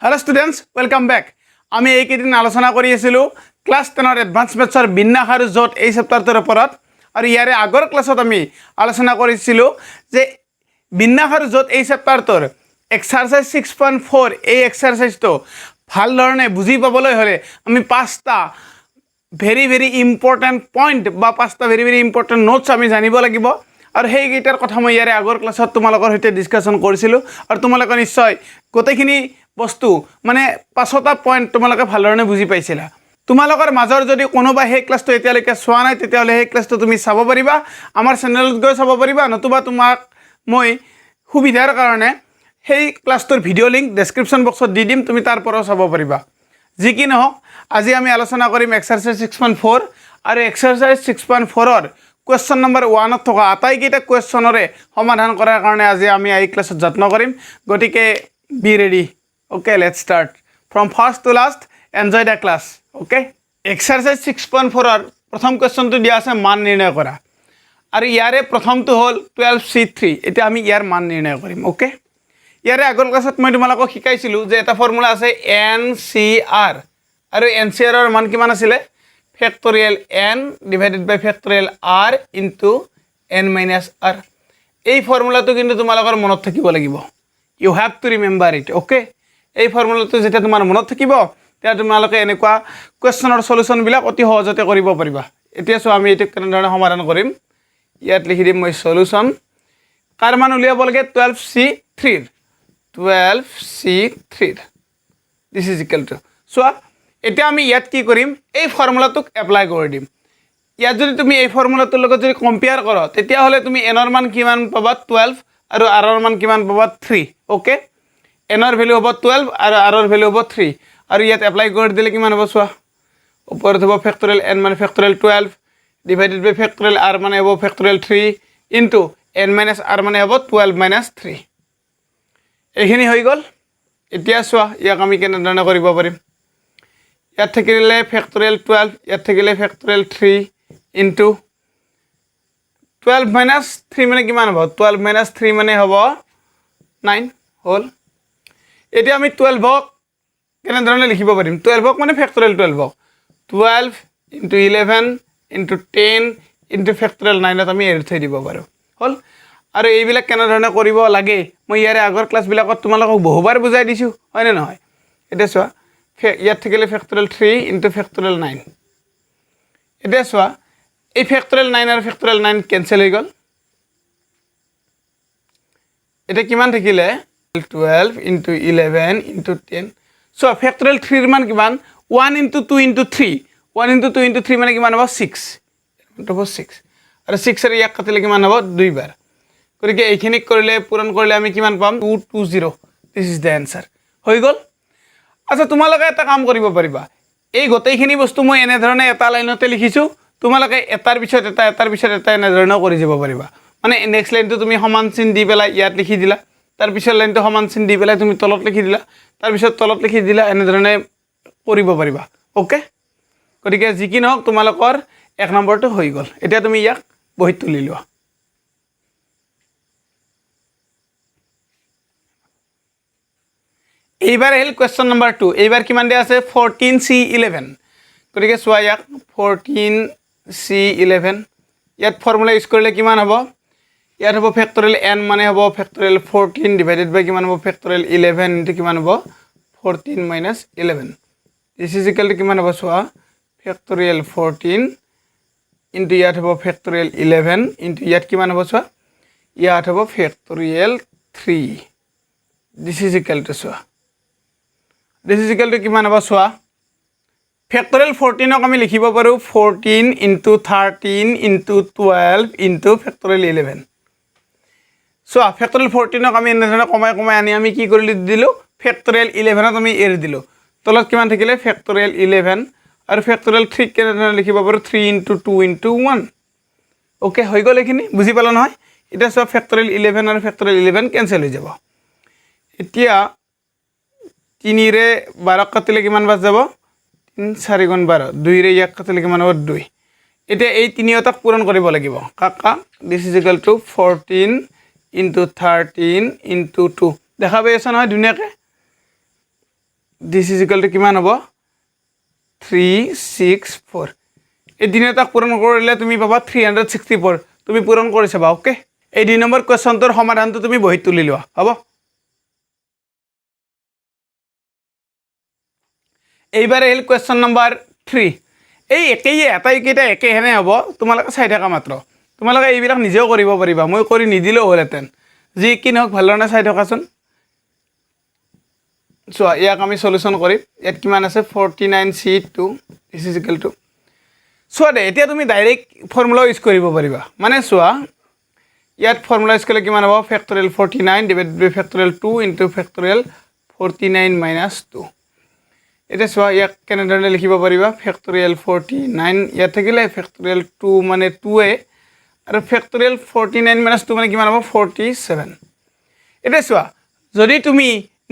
hello students welcome back आमी এইকেইদিন আলোচনা কৰি আছিলো ক্লাস 10 ৰ এডভান্স মেথছৰ বিন্যাস আৰু জোট এই চেপ্টাৰটোৰ ওপৰত আৰু ইয়াৰে আগৰ ক্লাছত আমি আলোচনা কৰিছিলো যে বিন্যাস আৰু জোট এই চেপ্টাৰটোৰ এক্সাৰসাইজ 6.4 এই এক্সাৰসাইজটো ভাল ধৰণে বুজি পাবলৈ হলে আমি পাঁচটা very important point বা পাঁচটা very important notes আমি জানিব লাগিব আৰু সেই গীটাৰ কথা মই ইয়াৰে আগৰ ক্লাছত তোমালোকৰ সৈতে ডিসকাশন কৰিছিলো আৰু তোমালোকে নিশ্চয় গোটেইখিনি বস্তু মানে পাঁচটা পয়েন্ট তোমালোকে ভালদৰে বুজি পাইছিলা তোমালোকৰ মাজৰ যদি কোনোবা সেই ক্লাছটো এতিয়ালৈকে চোৱা নাই তেতিয়াহলে সেই ক্লাছটো তুমি চাব পাৰিবা আমাৰ চেনেলত গৈ চাব পাৰিবা নতুবা তোমাক মই সুবিধাৰ কাৰণে সেই ক্লাছটোৰ ভিডিও লিংক ডেসক্ৰিপচন বক্সত দি দিম তুমি তাৰ পৰাও চাব পাৰিবা যি কি নহওক আজি আমি আলোচনা কৰিম এক্সাৰসাইজ 6.4 আৰু এক্সাৰসাইজ 6.4 ৰ question number 1 ত থকা আটাইকেইটা কোৱেশ্চনৰে সমাধান কৰাৰ কাৰণে আজি আমি এই ক্লাছত যত্ন কৰিম গতিকে be ready okay let's start from first to last enjoy the class okay exercise 6.4 ৰ প্ৰথম কোৱেশ্চনটো দিয়া আছে মান নিৰ্ণয় কৰা আৰু ইয়াৰে প্ৰথমটো হল 12c3 এটা আমি ইয়াৰ মান নিৰ্ণয় কৰিম okay ইয়াৰে আগৰ ক্লাছত মই তোমালোকক শিকাইছিলো যে এটা ফৰ্মুলা আছে NCR আৰু NCR ৰ মান কিমান আছিল factorial n divided by factorial r into n minus r এই ফৰ্মুলাটো কিন্তু তোমালোকৰ মনত থাকিব লাগিব you have to remember it okay এই ফৰ্মুলাটো যেটা তোমাৰ মনত থাকিব তেতিয়া তোমালোকে এনেকুৱা কোৱেশ্চনৰ সলিউশন বিলাক অতি সহজতে কৰিব পাৰিবা এতিয়া সো আমি এটো কেনেধৰণে সমাধান কৰিম ইয়াত লিখি দিম মই সলিউশন কাৰ মান উলিয়াব লাগে 12c3 this is equal to so এটা আমি ইয়াত কি কৰিম এই ফৰ্মুলাটোক এপ্লাই কৰি দিম ইয়াত যদি তুমি এই ফৰ্মুলাটোৰ লগত যদি কম্পেয়াৰ কৰা তেতিয়া হলে তুমি n ৰ মান কিমান পাবা 12 আৰু r ৰ মান কিমান পাবা 3 ওকে n ৰ ভ্যালু হ'ব 12 আৰু r ৰ ভ্যালু হ'ব 3 আৰু ইয়াত এপ্লাই কৰি দিলে কিমান হ'ব চোৱা ওপৰত হ'ব ফেক্টৰিয়েল n মানে factorial 12 divided by factorial r মানে হ'ব factorial 3 into n minus r মানে হ'ব 12 মাইনাস 3 এইখিনি হৈ গল এতিয়া চোৱা ইয়াক আমি কেনেধৰণে কৰিব পাৰিম ইয়াত থাকিলে ফেক্টৰিয়েল 12 ইয়াত থাকিলে ফেক্টৰিয়েল 3 ইনটু 12 minus 3 মানে কিমান হ'ব 12 minus 3 মানে হ'ব 9 হল এতিয়া আমি 12 ক কেনে ধৰণে লিখিব পাৰিম 12 ক মানে ফেক্টৰিয়েল 12 ক 12 into 11 into 10 into ফেক্টৰিয়েল 9 ত আমি এৰি থৈ দিব পাৰো হল আৰু এইবিলাক কেনে ধৰণে কৰিব লাগে মই ইয়াৰে আগৰ ক্লাছ বিলাকত তোমালোকক বহুবাৰ বুজাই দিছো হয় নে নহয় এটা চোৱা ইয়াত থাকিলে ফেক্টৰিয়েল 3 into ফেক্টৰিয়েল 9 এটা চোৱা এই ফেক্টৰিয়েল 9 আৰু ফেক্টৰিয়েল 9 কেনসেল হৈ গল এটা কিমান থাকিলে 12 into 11 into 10 সো ফেক্টৰিয়েল 3 ৰ মান কিমান 1 into 2 into 3 1 into 2 into 3 মানে কিমান হ'ব 6 হ'ব 6 আৰু 6 এৰ ইয়াক কাটিলে কিমান হ'ব দুই বাৰ গতিকে এইখিনি কৰিলে পূৰণ কৰিলে আমি কিমান পাম 220 দিস ইজ দ্য আনসাৰ হৈ গল আচ্ছা তোমালোকে এটা কাম কৰিব পাৰিবা এই গোটেইখিনি বস্তু মই এনে ধৰণে এটা লাইনতে লিখিছো তোমালোকে এটাৰ পিছত এটা এনে ধৰণে কৰি যাব পাৰিবা মানে নেক্সট লাইনটো তুমি সমান চিন দি পেলাই ইয়াত লিখি দিলা তাৰ পিছত লাইনটো সমান চিন দি পেলাই তুমি তলত লিখি দিলা তাৰ পিছত তলত লিখি দিলা এনে ধৰণে কৰিব পাৰিবা ওকে গতিকে যি কি নহওক তোমালোকৰ এক নম্বৰটো হৈ গল এতিয়া তুমি ইয়াক বহিত তুলি লোৱা এইবাৰ হেল কোৱেশ্চন নম্বৰ 2 এইবাৰ কিমান দিয়া আছে 14c11 গতিকে চোৱা ইয়াক 14c11 ইয়াত ফৰ্মুলা ইউজ কৰিলে কিমান হ'ব ইয়াত হ'ব ফেক্টৰিয়েল n মানে হ'ব ফেক্টৰিয়েল 14 ডিভাইডেড বাই কিমান হ'ব ফেক্টৰিয়েল 11 ইনটু কিমান হ'ব 14 minus 11 this is equal two কিমান হ'ব চোৱা ফেক্টৰিয়েল 14 ইনটু ইয়াত হ'ব ফেক্টৰিয়েল 11 ইনটু ইয়াত কিমান হ'ব চোৱা ইয়াত হ'ব factorial 3 this is equal two চোৱা this is equal to কিমান হ'ব চোৱা ফেক্টৰিয়েল 14 ক আমি লিখিব পাৰো 14 into 13 into 12 into ফেক্টৰিয়েল 11 চোৱা ফেক্টৰিয়েল 14 ক আমি এনেধৰণে কমাই আনি আমি কি কৰিলো দিলো ফেক্টৰিয়েল 11 ত আমি এৰি দিলো তলত কিমান থাকিলে ফেক্টৰিয়েল 11 আৰু ফেক্টৰিয়েল 3 কেনেধৰণে লিখিব পাৰো 3 into 2 into 1 ওকে হৈ গল এখিনি বুজি পালা নহয় এটা চোৱা ফেক্টৰিয়েল 11 আৰু ফেক্টৰিয়েল 11 কেনসেল হৈ যাব এতিয়া 3 ৰে 12 কাটিলে কিমান বাজ যাব 3 4 গুণ 12 2 ৰে ইয়াক কাটিলে কিমান হ'ব 2 এতিয়া এই তিনিওটাক পূৰণ কৰিব লাগিব কাকা this is equal two 14 into 13 into 2 দেখা পাই আছা নহয় ধুনিয়াকে দিছ ইজ ইকুৱেল টু কিমান হ'ব 364 এই তিনিটাক পূৰণ কৰিলে তুমি পাবা 364 তুমি পূৰণ কৰি চাবা ওকে এই 2 নম্বৰ কুৱেশ্যনটোৰ সমাধানটো তুমি বহিত তুলি লোৱা হ'ব এইবাৰ আহিল কুৱেশ্যন নম্বৰ 3 এই একেইকেইটা একেহেনে হ'ব তোমালোকে চাই থাকা মাত্ৰ তোমালোকে এইবিলাক নিজেও কৰিব পাৰিবা মই কৰি নিদিলেও হ'লহেঁতেন যি কি নহওক ভালধৰণে চাই থকাচোন চোৱা ইয়াক আমি সলিউশন কৰিম ইয়াত কিমান আছে 49c2 this is equal two চোৱা দে এতিয়া তুমি ডাইৰেক্ট ফৰ্মুলা ইউজ কৰিব পাৰিবা মানে চোৱা ইয়াত ফৰ্মুলা ইউজ কৰিলে কিমান হ'ব factorial 49 divided by factorial 2 into factorial 49 minus 2 এতিয়া চোৱা ইয়াক কেনেধৰণে লিখিব পাৰিবা ফেক্টৰিয়েল 49 ইয়াত থাকিলে ফেক্টৰিয়েল 2 মানে 2a আৰু ফেক্টৰিয়েল 49 মাইনাছ 2 মানে কিমান হ'ব 47 এতিয়া চোৱা যদি তুমি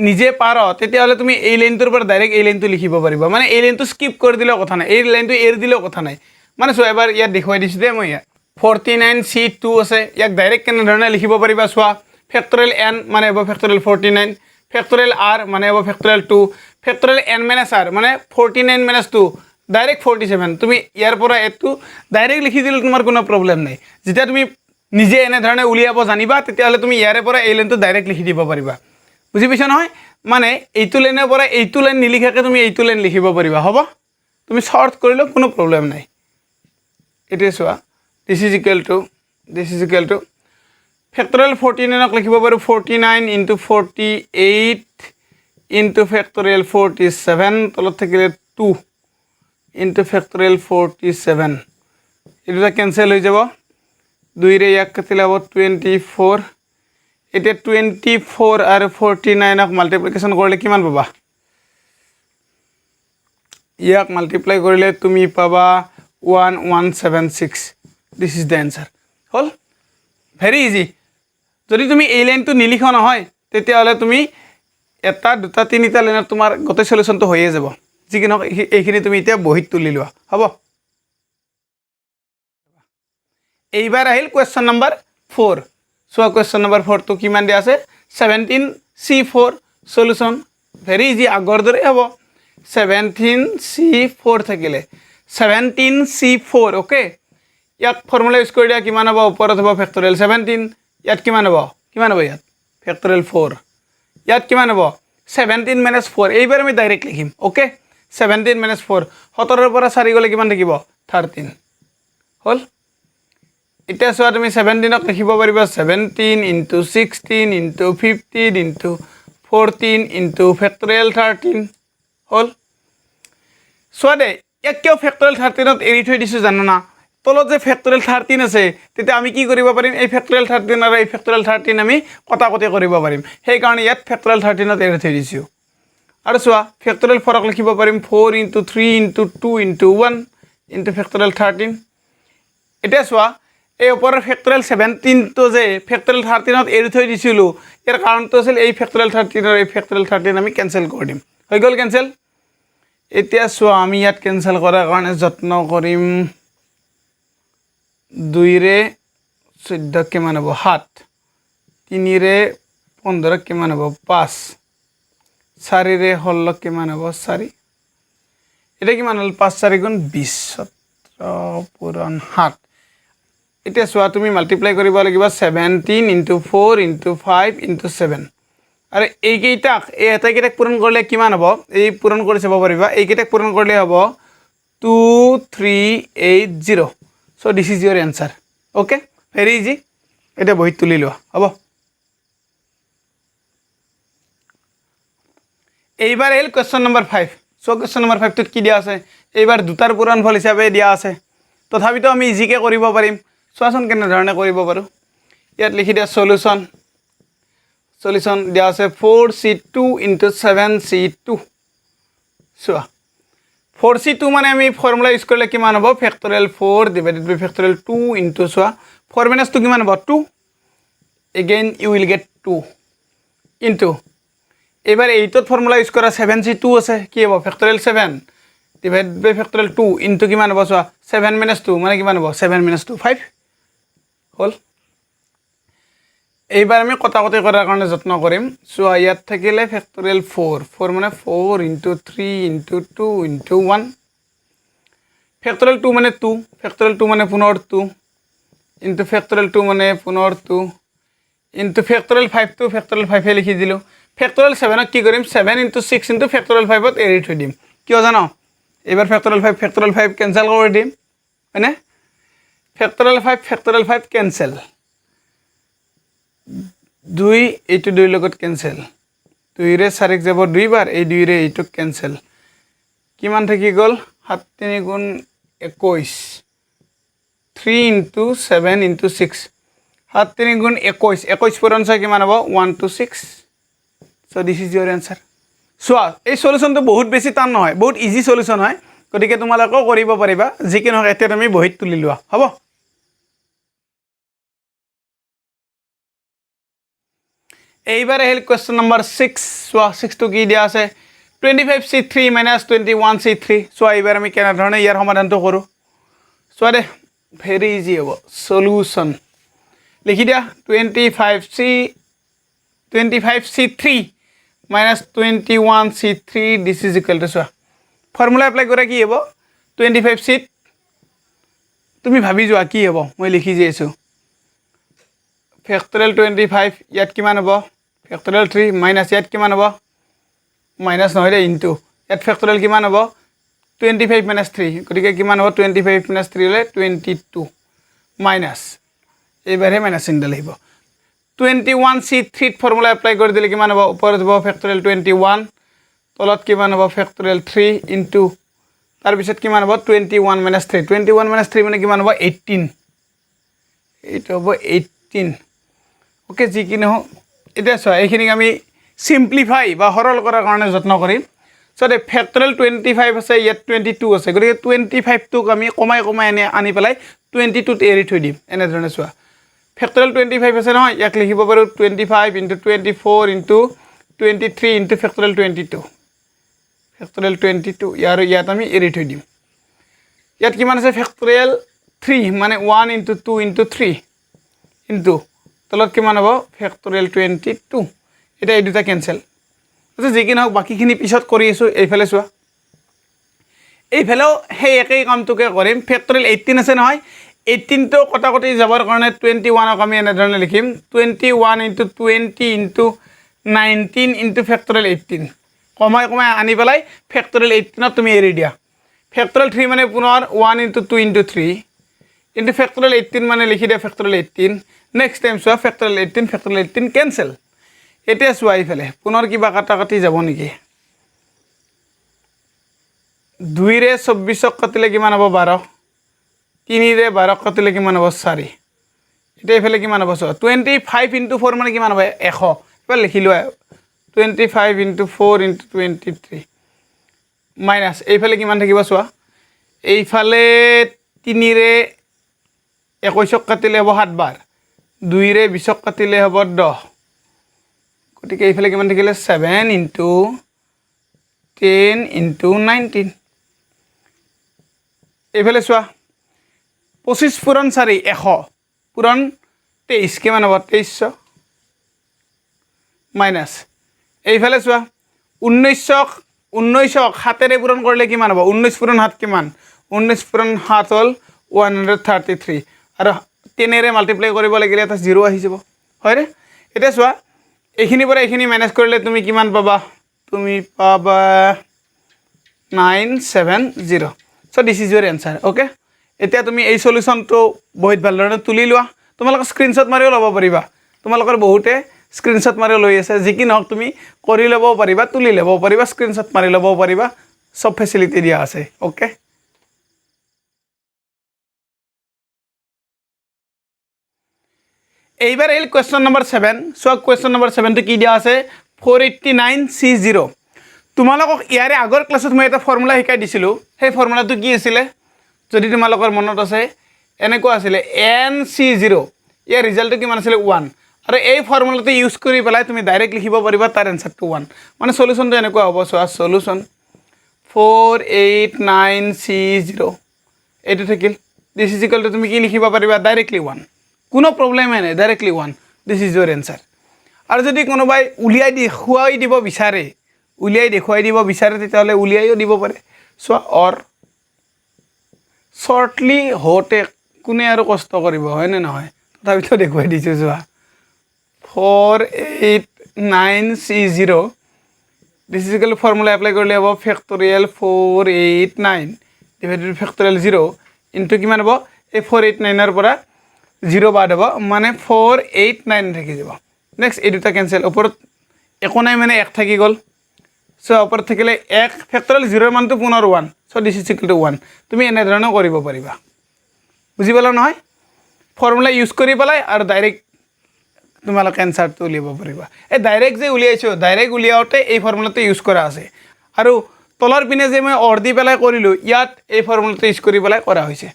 নিজে পাৰ তেতিয়াহ'লে তুমি এই লাইনটোৰ পৰা ডাইৰেক্ট এই লাইনটো লিখিব পাৰিবা মানে এই লাইনটো স্কিপ কৰি দিলেও কথা নাই এই লাইনটো এৰি দিলেও কথা নাই মানে চোৱা এবাৰ ইয়াত দেখুৱাই দিছোঁ দে মই ইয়াত 49c2 আছে ইয়াক ডাইৰেক্ট কেনেধৰণে লিখিব পাৰিবা চোৱা ফেক্টৰিয়েল n মানে হ'ব ফেক্টৰিয়েল 49 ফেক্টৰিয়েল r মানে হ'ব factorial 2 factorial n minus r মানে 49 মাইনাছ 2 ডাইৰেক্ট 47 তুমি ইয়াৰ পৰা এইটো ডাইৰেক্ট লিখি দিলে তোমাৰ কোনো প্ৰব্লেম নাই যেতিয়া তুমি নিজে এনেধৰণে উলিয়াব জানিবা তেতিয়াহ'লে তুমি ইয়াৰে পৰা এই লাইনটো ডাইৰেক্ট লিখি দিব পাৰিবা বুজি পাইছা নহয় মানে এইটো লাইনৰ পৰা এইটো লাইন নিলিখাকে তুমি এইটো লাইন লিখিব পাৰিবা হ'ব তুমি শৰ্ট কৰিলে কোনো প্ৰব্লেম নাই এতিয়া চোৱা this is equal to factorial 49ক লিখিব পাৰোঁ 49 ইনটু 48 ইনটু ফেক্টৰিয়েল 47 তলত থাকিলে 2 ইনটু ফেক্টৰিয়েল 47 এইটো কেনসেল হৈ যাব 2 ৰে ইয়াক কাটিলে হ'ব 24 এতিয়া 24 আৰু 49ক মাল্টিপ্লিকেশ্যন কৰিলে কিমান পাবা ইয়াক মাল্টিপ্লাই কৰিলে তুমি পাবা 1176 দিছ ইজ দ্য এনসাৰ হ'ল ভেৰি ইজি যদি তুমি এই লাইনটো নিলিখা নহয় তেতিয়াহ'লে তুমি এটা দুটা তিনিটা লাইনত তোমাৰ গোটেই সলিউশনটো হৈয়ে যাব যি কি নহওক এইখিনি তুমি এতিয়া বহিত তুলি লোৱা হ'ব এইবাৰ আহিল কুৱেশ্যন নম্বৰ 4 চোৱা কুৱেশ্যন নম্বৰ 4 টো কিমান দিয়া আছে 17c4 সলিউশন ভেৰি ইজি আগৰ দৰে হ'ব 17c4 থাকিলে 17c4 ওকে ইয়াক ফৰ্মুলা ইউজ কৰি দিয়া কিমান হ'ব ওপৰত হ'ব ফেক্টৰিয়েল 17 ইয়াত কিমান হ'ব ইয়াত ফেক্টৰিয়েল 4 ইয়াত কিমান হ'ব 17 মাইনাছ 4 এইবাৰ আমি ডাইৰেক্ট লিখিম ওকে 17 মাইনাছ 4 17 পৰা 4 গ'লে কিমান থাকিব 13 হ'ল এতিয়া চোৱা তুমি 17ক লিখিব পাৰিবা 17 into 16 into 15 into 14 into factorial 13 হ'ল চোৱা দে ইয়াক কিয় ফেক্টৰিয়েল 13ত এৰি থৈ দিছোঁ জানো না তলত যে ফেক্টৰিয়েল 13 আছে তেতিয়া আমি কি কৰিব পাৰিম এই ফেক্টৰিয়েল 13 আৰু এই ফেক্টৰিয়েল 13 আমি কটাকটি কৰিব পাৰিম সেইকাৰণে ইয়াত ফেক্টৰিয়েল 13ত এৰি থৈ দিছোঁ আৰু চোৱা ফেক্টৰিয়েল 4ক লিখিব পাৰিম 4 into 3 into 2 into 1 into factorial 13 এতিয়া চোৱা এই ওপৰৰ ফেক্টৰিয়েল 17 টো যে ফেক্টৰিয়েল 13ত এৰি থৈ দিছিলোঁ ইয়াৰ কাৰণটো আছিল এই ফেক্টৰিয়েল 13 আৰু এই ফেক্টৰিয়েল 13 আমি কেনসেল কৰি দিম হৈ গ'ল কেনসেল এতিয়া চোৱা আমি ইয়াত কেনসেল কৰাৰ কাৰণে যত্ন কৰিম 2 ৰে 14 কিমান হ'ব 7 3 ৰে 15 কিমান হ'ব 5 4 ৰে 16 কিমান হ'ব 4 এটা কিমান হ'ল 5 4 গুণ 20 17 পূৰণ 7 এতিয়া চোৱা তুমি মাল্টিপ্লাই কৰিব লাগিব 17 ইনটু 4 ইনটু 5 ইনটু 7 আৰু এইকেইটাক এই এটাকেইটাক পূৰণ কৰিলে কিমান হ'ব এই পূৰণ কৰি চাব পাৰিবা এইকেইটাক পূৰণ কৰিলে হ'ব 2380 so this is your answer okay very easy এটা বহিত তুলি লোৱা হ'ব এইবাৰ আহিল question number 5 so question number 5 টোত কি দিয়া আছে এইবাৰ দুটাৰ পূৰণফল হিচাপে দিয়া আছে তথাপিতো আমি ইজিকে কৰিব পাৰিম চোৱাচোন কেনেধৰণে কৰিব পাৰোঁ ইয়াত লিখি দিয়া সলিউশন দিয়া আছে 4c2 ইনটু 7c2 চোৱা 4c2 মানে আমি ফৰ্মুলা ইউজ কৰিলে কিমান হ'ব factorial 4 divided by factorial 2 into চোৱা 4 minus 2 কিমান হ'ব 2 again you will get 2 into এবাৰ এইটোত ফৰ্মুলা ইউজ কৰা 7c2 আছে কি হ'ব factorial 7 divided by factorial 2 into কিমান হ'ব চোৱা 7 minus 2 মানে কিমান হ'ব 7 minus 2 5 হ'ল এইবাৰ আমি কটাকটি কৰাৰ কাৰণে যত্ন কৰিম চোৱা ইয়াত থাকিলে ফেক্টৰিয়েল 4 মানে 4 × 3 × 2 × 1 ফেক্টৰিয়েল 2 মানে 2 ফেক্টৰিয়েল 2 মানে পুনৰ 2 ইনটু ফেক্টৰিয়েল 2 মানে পুনৰ 2 ইনটু ফেক্টৰিয়েল 5 টো ফেক্টৰিয়েল 5 এ লিখি দিলোঁ ফেক্টৰিয়েল 7 ক কি কৰিম 7 × 6 ইনটু ফেক্টৰিয়েল 5 ত এৰি থৈ দিম কিয় জানো এইবাৰ ফেক্টৰিয়েল 5 কেনসেল কৰি দিম হয়নে ফেক্টৰিয়েল 5 কেনসেল 2 এইটো 2 লগত কেনসেল 2 ৰে 4 যাব 2 বাৰ এই 2 ৰে এইটো কেনসেল কিমান থাকি গ'ল 7 3 গুণ 21 3 × 7 × 6 7 3 গুণ 21 21 পূৰণ 6 কিমান হ'ব 126 so this is your answer চোৱা এই সলিউশনটো বহুত বেছি টান নহয় বহুত ইজি সলিউশন হয় গতিকে তোমালোকেও কৰিব পাৰিবা যি কি নহওক এতিয়া তুমি বহিত তুলি লোৱা হ'ব এইবাৰ আহিল কোৱেশ্চন নম্বৰ 6 চোৱা 6 টো কি দিয়া আছে 25c3 - 21c3 চোৱা এইবাৰ আমি কেনে ধৰণে ইয়াৰ সমাধানটো কৰো চোৱা দে ভেৰি ইজি হ'ব সলিউশন লিখি দিয়া 25c3 minus 21c3 this is equal to চোৱা ফৰ্মুলা এপ্লাই কৰা কি হ'ব 25c তুমি ভাবি যোৱা কি হ'ব মই লিখি দিছো ফেক্টৰিয়েল 25 ইয়াত কিমান হ'ব ফেক্টৰিয়েল 3 মাইনাস ইয়াত কিমান হ'ব মাইনাস নহয় ৰে ইনটু ইয়াত ফেক্টৰিয়েল কিমান হ'ব 25 - 3 গতিকে কিমান হ'ব 25 - 3 হলে 22 মাইনাস এইবাৰে মাইনাস চিহ্ন লাগিব 21c3 ফৰ্মুলা এপ্লাই কৰি দিলে কিমান হ'ব ওপৰত হ'ব ফেক্টৰিয়েল 21 তলত কিমান হ'ব ফেক্টৰিয়েল 3 ইনটু তাৰ পিছত কিমান হ'ব 21 - 3 21 - 3 মানে কিমান হ'ব 18 এইটো হ'ব 18 ওকে যি কি নহওক এতিয়া চোৱা এইখিনিক আমি সিম্পলিফাই বা সৰল কৰাৰ কাৰণে যত্ন কৰিম সো দে ফেক্টৰিয়েল 25 আছে ইয়াত 22 আছে গতিকে 25 টোক আমি কমাই আনি পেলাই 22 ত এৰি থৈ দিম এনে ধৰণে চোৱা ফেক্টৰিয়েল 25 আছে নহয় ইয়াক লিখিব পাৰো 25 × 24 × 23 × ফেক্টৰিয়েল 22 ইয়াত আমি এৰি থৈ দিম ইয়াত কিমান আছে ফেক্টৰিয়েল 3 মানে 1 × 2 × 3 ইনটু তলত কিমান হ'ব ফেক্টৰিয়েল 22 এটা এই দুটা কেনসেল আছে যি কি নহওক বাকিখিনি পিছত কৰি আছো এইফালে চোৱা এইফালেও সেই একেই কামটোকে কৰিম ফেক্টৰিয়েল 18 আছে নহয় 18 টো কটাকটি যাবৰ কাৰণে 21 ক আমি এনে ধৰণে লিখিম 21 × 20 × 19 × ফেক্টৰিয়েল 18 কমাই আনি পেলাই ফেক্টৰিয়েল 18 তুমি এৰি দিয়া ফেক্টৰিয়েল 3 মানে পুনৰ 1 × 2 × 3 * ফেক্টৰিয়েল 18 মানে লিখি দিয়া ফেক্টৰিয়েল 18 নেক্সট টাইম চোৱা ফেক্টৰিয়েল 18 কেনসেল এতিয়া চোৱা এইফালে পুনৰ কিবা কাটাকাটি যাব নেকি 2 ৰে 24 কাটিলে কিমান হ'ব 12 3 ৰে 12 কাটিলে কিমান হ'ব 4 এতিয়া এইফালে কিমান হ'ব চোৱা 25 × 4 মানে কিমান হ'ব 100 এবাৰ লিখি লোৱা 25 × 4 × 23 মাইনাস এইফালে কিমান থাকিব চোৱা এইফালে 3 ৰে 21 কাটিলে হ'ব 7 বাৰ 2 ৰে 20 কাটিলে হ'ব 10 গতিকে এইফালে কিমান থাকিলে 7 × 10 × 19 এইফালে চোৱা 25 পূৰণ 4 100 পূৰণ 23 কিমান হ'ব 2300 মাইনাস এইফালে চোৱা 1900 7 ৰে পূৰণ কৰিলে কিমান হ'ব 19 পূৰণ 7 কিমান 19 পূৰণ 7 হ'ল 133 আৰু 10 ৰে মাল্টিপ্লাই কৰিব লাগিলে এটা 0 আহি যাব হয়নে এটা চোৱা এইখিনি পৰা এইখিনি মাইনাস কৰিলে তুমি কিমান পাবা তুমি পাবা 970 so this is your answer okay এতিয়া তুমি এই সলিউশনটো বহুত ভালদৰে তুলি লোৱা তোমালোক স্ক্ৰিনশ্বট মাৰিও ল'ব পাৰিবা তোমালোকৰ বহুতে স্ক্ৰিনশ্বট মাৰি লৈ আছে যি কি নহওক তুমি কৰি ল'ব পাৰিবা তুলি ল'ব পাৰিবা স্ক্ৰিনশ্বট মাৰি ল'ব পাৰিবা সব ফেসিলিটি দিয়া আছে ওকে এইবাৰ এই question number 7 so question number 7 টো কি দিয়া আছে 489c0 তোমালোকক ইয়াৰে আগৰ ক্লাছত মই এটা ফৰ্মুলা শিকাই দিছিলো সেই ফৰ্মুলাটো কি আছিল যদি তোমালোকৰ মনত আছে এনেকুৱা আছিল nc0 ইয়াৰ ৰিজাল্টটো কিমান আছিল 1 আৰু এই ফৰ্মুলাটো ইউজ কৰি পেলাই তুমি ডাইৰেক্ট লিখিব পাৰিবা তাৰ আনসাৰটো 1 মানে সলিউশনটো এনেকুৱা হ'ব সো সলিউশন 489c0 এইটো থাকিল দিস ইজ ইকুৱেল টু তুমি কি লিখিব পাৰিবা ডাইৰেক্টলি 1 কোনো প্ৰবলেম নাই directly 1 this is your answer আৰু যদি কোনোবাই উলিয়াই দেখুৱাই দিব বিচাৰে তেতিয়াহ'লে উলিয়াইও দিব পাৰে চোৱা অৰ শ্বৰ্টলি হওঁতে কোনে আৰু কষ্ট কৰিব হয়নে নহয় তথাপিতো দেখুৱাই দিছোঁ চোৱা 489C0 this is equal formula apply কৰিলে হ'ব ফেক্টৰিয়েল 489 ডিভাইডেড ফেক্টৰিয়েল 0 ইনটু কিমান হ'ব এই 489ৰ পৰা 0 বাদ হ'ব মানে 489 থাকি যাব নেক্সট এই দুটা কেঞ্চেল ওপৰত একো নাই মানে 1 থাকি গ'ল চ' ওপৰত থাকিলে 1 ফেক্টৰিয়েল 0ৰ মানটো পুনৰ 1 চ' দিছ ইজ ইকুৱেল টু 1 তুমি এনেধৰণেও কৰিব পাৰিবা বুজি পালা নহয় ফৰ্মুলা ইউজ কৰি পেলাই আৰু ডাইৰেক্ট তোমালোকে এনচাৰটো উলিয়াব পাৰিবা এই ডাইৰেক্ট যে উলিয়াইছোঁ ডাইৰেক্ট উলিয়াওঁতে এই ফৰ্মুলাটো ইউজ কৰা আছে আৰু তলৰ পিনে যে মই অৰ দি পেলাই কৰিলোঁ ইয়াত এই ফৰ্মুলাটো ইউজ কৰি পেলাই কৰা হৈছে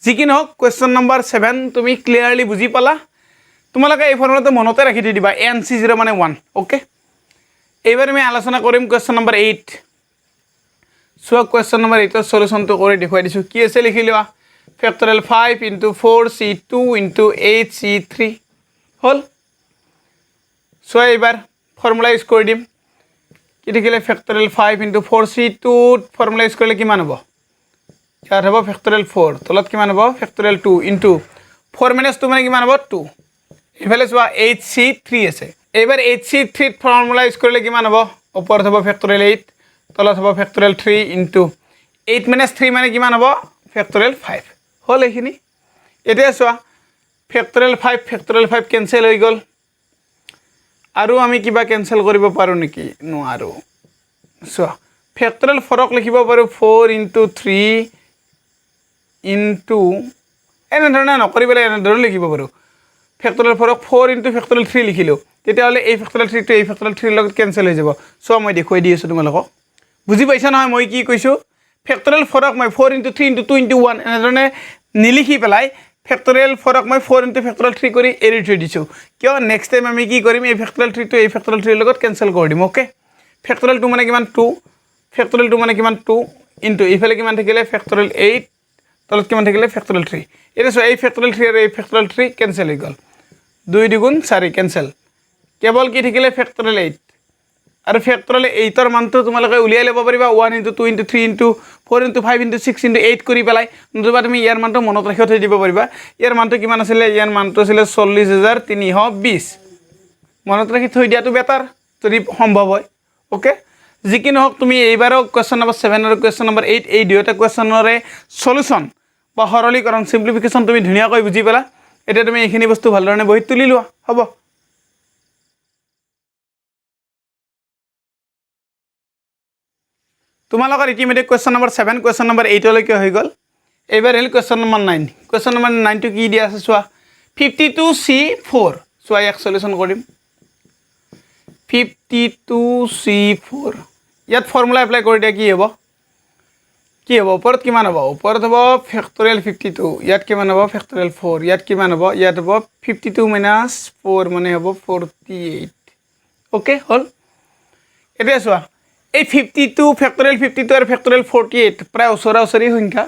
যি কি নহওক কুৱেশ্যন নম্বৰ 7 তুমি ক্লিয়াৰলি বুজি পালা তোমালোকে এই ফৰ্মুলাটো মনতে ৰাখি দি দিবা NC0 মানে 1 অ'কে এইবাৰ আমি আলোচনা কৰিম কুৱেশ্যন নম্বৰ 8 চোৱা কুৱেশ্যন নম্বৰ 8ৰ সলিউশ্যনটো কৰি দেখুৱাই দিছোঁ কি আছে লিখি লোৱা factorial 5 into 4C2 into 8C3 হ'ল চোৱা এইবাৰ ফৰ্মুলা ইউজ কৰি দিম কি দেখিলে factorial 5 into 4C2 formula use কৰিলে কিমান হ'ব ইয়াত হ'ব ফেক্টৰিয়েল 4 তলত কিমান হ'ব ফেক্টৰিয়েল 2 ইনটু 4 - 2 মানে কিমান হ'ব 2 এইফালে চোৱা 8C3 আছে এইবাৰ 8C3 ফৰ্মুলা ইউজ কৰিলে কিমান হ'ব ওপৰত হ'ব ফেক্টৰিয়েল 8 তলত হ'ব ফেক্টৰিয়েল 3 ইনটু 8 - 3 মানে কিমান হ'ব ফেক্টৰিয়েল 5 হ'ল এইখিনি এতিয়া চোৱা ফেক্টৰিয়েল 5 কেঞ্চেল হৈ গ'ল আৰু আমি কিবা কেঞ্চেল কৰিব পাৰোঁ নেকি নোৱাৰোঁ চোৱা ফেক্টৰিয়েল 4ক লিখিব পাৰোঁ 4 ইনটু 3 ইনটু এনেধৰণে নকৰি পেলাই এনেধৰণে লিখিব পাৰোঁ ফেক্টৰিয়েল 4ক 4 ইনটু ফেক্টৰিয়েল 3 লিখিলোঁ তেতিয়াহ'লে এই ফেক্টৰিয়েল 3টো এই ফেক্টৰিয়েল 3ৰ লগত কেঞ্চেল হৈ যাব চোৱা মই দেখুৱাই দি আছোঁ তোমালোকক বুজি পাইছা নহয় মই কি কৈছোঁ ফেক্টৰিয়েল 4ক মই 4 ইনটু 3 ইনটু 2 ইনটু 1 এনেধৰণে নিলিখি পেলাই ফেক্টৰিয়েল 4ক মই 4 ইনটু ফেক্টৰিয়েল 3 কৰি এৰি থৈ দিছোঁ কিয় নেক্সট টাইম আমি কি কৰিম এই ফেক্টৰিয়েল 3টো এই ফেক্টৰিয়েল 3ৰ লগত কেঞ্চেল কৰি দিম অ'কে ফেক্টৰিয়েল 2 মানে কিমান 2 ফেক্টৰিয়েল 2 মানে কিমান 2 ইনটু এইফালে কিমান থাকিলে ফেক্টৰিয়েল 8 তলত কিমান থাকিলে ফেক্টৰিয়েল 3 এতিয়া চোৱা এই ফেক্টৰিয়েল 3 আৰু এই ফেক্টৰিয়েল 3 কেঞ্চেল হৈ গ'ল 2 2 4 কেঞ্চেল কেৱল কি থাকিলে ফেক্টৰিয়েল 8 আৰু ফেক্টৰিয়েল 8ৰ মানটো তোমালোকে উলিয়াই ল'ব পাৰিবা 1 into 2 into 3 into 4 into 5 into 6 into 8 কৰি পেলাই নতুবা তুমি ইয়াৰ মানটো মনত ৰাখি থৈ দিব পাৰিবা ইয়াৰ মানটো কিমান আছিলে ইয়াৰ মানটো আছিলে 40,320 মনত ৰাখি থৈ দিয়াটো বেটাৰ যদি সম্ভৱ হয় অ'কে যি কি নহওক তুমি এইবাৰো কুৱেশ্যন নম্বৰ 7 আৰু কুৱেশ্যন নম্বৰ 8 এই দুয়োটা কুৱেশ্যনৰে সলিউশ্যন বা সৰলীকৰণ সিম্পলিফিকেশ্যন তুমি ধুনীয়াকৈ বুজি পেলা এতিয়া তুমি এইখিনি বস্তু ভালধৰণে বহীত তুলি লোৱা হ'ব তোমালোকৰ ইতিমধ্যে কুৱেশ্যন নম্বৰ 7 কুৱেশ্যন নম্বৰ 8লৈকে হৈ গ'ল এইবাৰ আহিল কুৱেশ্যন নম্বৰ 9 কুৱেশ্যন নম্বৰ 9টো কি দিয়া আছে চোৱা 52C4 চোৱা ইয়াক সলিউশ্যন কৰিম 52C4 ইয়াত ফৰ্মুলা এপ্লাই কৰি দিয়া কি হ'ব ওপৰত কিমান হ'ব ওপৰত হ'ব ফেক্টৰিয়েল 52 ইয়াত কিমান হ'ব ফেক্টৰিয়েল 4 ইয়াত কিমান হ'ব ইয়াত হ'ব 52 - 4 মানে হ'ব 48 অ'কে হ'ল এতিয়া চোৱা এই 52 ফেক্টৰিয়েল 52 আৰু ফেক্টৰিয়েল 48 প্ৰায় ওচৰা ওচৰি সংখ্যা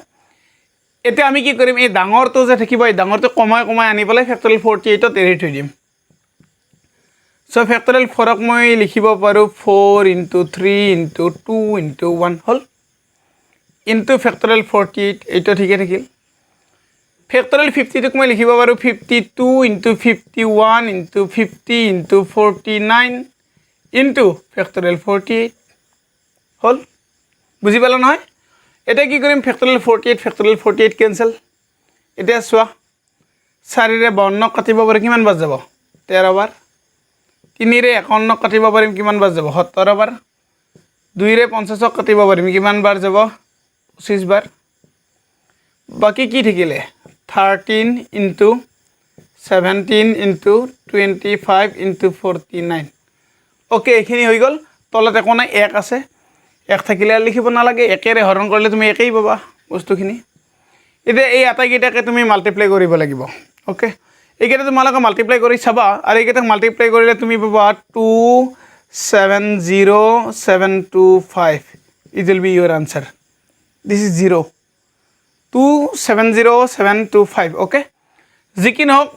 এতিয়া আমি কি কৰিম এই ডাঙৰটো যে থাকিব এই ডাঙৰটো কমাই আনি পেলাই ফেক্টৰিয়েল 48ত এৰি থৈ দিম চ' ফেক্টৰিয়েল 4ক মই লিখিব পাৰোঁ 4 ইনটু 3 ইনটু 2 ইনটু 1 হ'ল ইনটু ফেক্টৰিয়েল 48 এইটো ঠিকে থাকিল ফেক্টৰিয়েল 50টোক মই লিখিব পাৰোঁ 52 into 51 into 50 into 49 into factorial 48 হ'ল বুজি পালা নহয় এতিয়া কি কৰিম ফেক্টৰিয়েল 48 কেঞ্চেল এতিয়া চোৱা 4ৰে 52 কাটিব পাৰি কিমান বাৰ যাব 13 বাৰ 3ৰে 51 কাটিব পাৰিম কিমান বাৰ যাব 17 বাৰ 2ৰে 50 কাটিব পাৰিম কিমান বাৰ যাব 25 বাৰ বাকী কি থাকিলে 13 ইনটু 17 ইনটু 25 ইনটু 49 অ'কে এইখিনি হৈ গ'ল তলত একো নাই 1 আছে 1 থাকিলে লিখিব নালাগে 1ৰে হৰণ কৰিলে তুমি 1এই পাবা বস্তুখিনি এতিয়া এই আটাইকেইটাকে তুমি মাল্টিপ্লাই কৰিব লাগিব অ'কে এইকেইটা তোমালোকে মাল্টিপ্লাই কৰি চাবা আৰু এইকেইটাক মাল্টিপ্লাই কৰিলে তুমি পাবা 270,725 it will be your answer this is 0 270,725 okay যি কি নহওক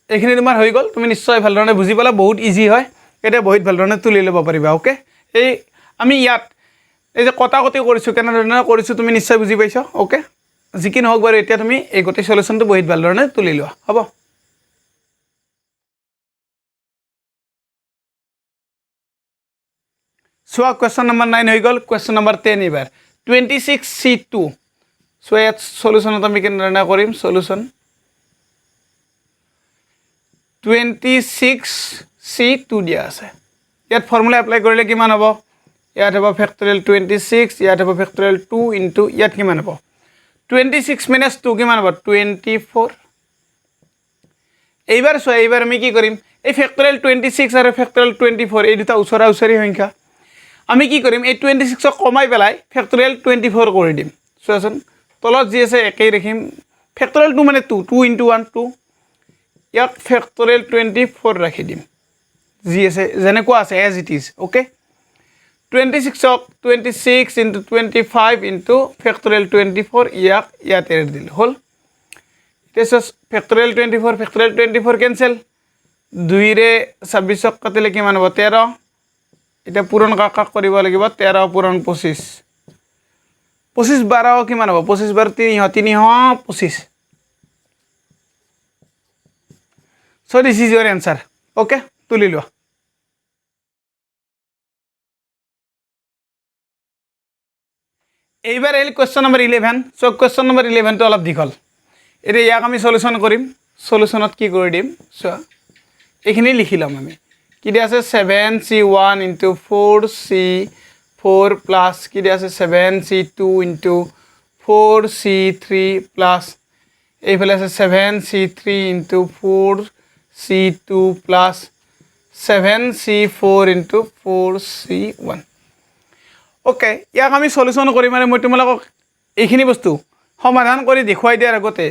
এইখিনি তোমাৰ হৈ গ'ল তুমি নিশ্চয় ভাল ধৰণে বুজি পালা বহুত ইজি হয় এটা বহুত ভাল ধৰণে তুলি ল'ব পাৰিবা ওকে এই আমি ইয়াত এই যে কটাকটি কৰিছোঁ কেনেধৰণে কৰিছোঁ তুমি নিশ্চয় বুজি পাইছা ওকে যি কি নহওক বাৰু এতিয়া তুমি এই গোটেই সলিউশনটো বহুত ভাল ধৰণে তুলি লোৱা হ'ব চোৱা কুৱেশ্যন নম্বৰ 9 হৈ গ'ল কুৱেশ্যন নম্বৰ 10 এইবাৰ 26C2 সো ইয়াত সলিউশনত আমি কেনেধৰণে কৰিম সলিউশন 26C2 দিয়া আছে ইয়াত ফৰ্মুলা এপ্লাই কৰিলে কিমান হ'ব ইয়াত হ'ব ফেক্টৰিয়েল 26 ইয়াত হ'ব ফেক্টৰিয়েল 2 ইনটু ইয়াত কিমান হ'ব 26 minus 2 কিমান হ'ব 24 এইবাৰ চোৱা এইবাৰ আমি কি কৰিম এই ফেক্টৰিয়েল 26 আৰু ফেক্টৰিয়েল 24 এই দুটা ওচৰা ওচৰি সংখ্যা আমি কি কৰিম এই 26 ক কমাই পেলাই ফেক্টৰিয়েল 24 কৰি দিম চোৱাচোন তলত যি আছে একেই ৰাখিম ফেক্টৰিয়েল 2 মানে 2 ইনটু 1 2 ইয়াক ফেক্টৰিয়েল 24 ৰাখি দিম যি আছে যেনেকুৱা আছে এজ ইট ইজ ওকে 26 ক 26 ইনটু 25 ইনটু ফেক্টৰিয়েল 24 ইয়াক ইয়াত এৰি দিল হল এতিয়া ফেক্টৰিয়েল 24 কেনসেল 2 ৰে 26 ক কাটিলে কিমান হ'ব 13 এটা পূৰণ কাক কৰিব লাগিব 13 পূৰণ 25 25 12 কিমান হ'ব 25 12 325 so this is your answer okay তুলি লোৱা এইবাৰ এই question number 11 so question number 11 টো অলপ দীঘল এটা ইয়াক আমি সলিউশন কৰিম সলিউশনত কি কৰি দিম সো এইখিনি লিখি লম আমি কি দিয়া আছে 7C1 into 4C4 plus কি দিয়া আছে 7C2 into 4C3 plus এইফালে আছে 7C3 into 4C2 plus 7C4 into 4C1 okay ইয়াক আমি সলিউশন কৰিম মানে মই তোমালোকক এইখিনি বস্তু সমাধান কৰি দেখুৱাই দিয়াৰ আগতে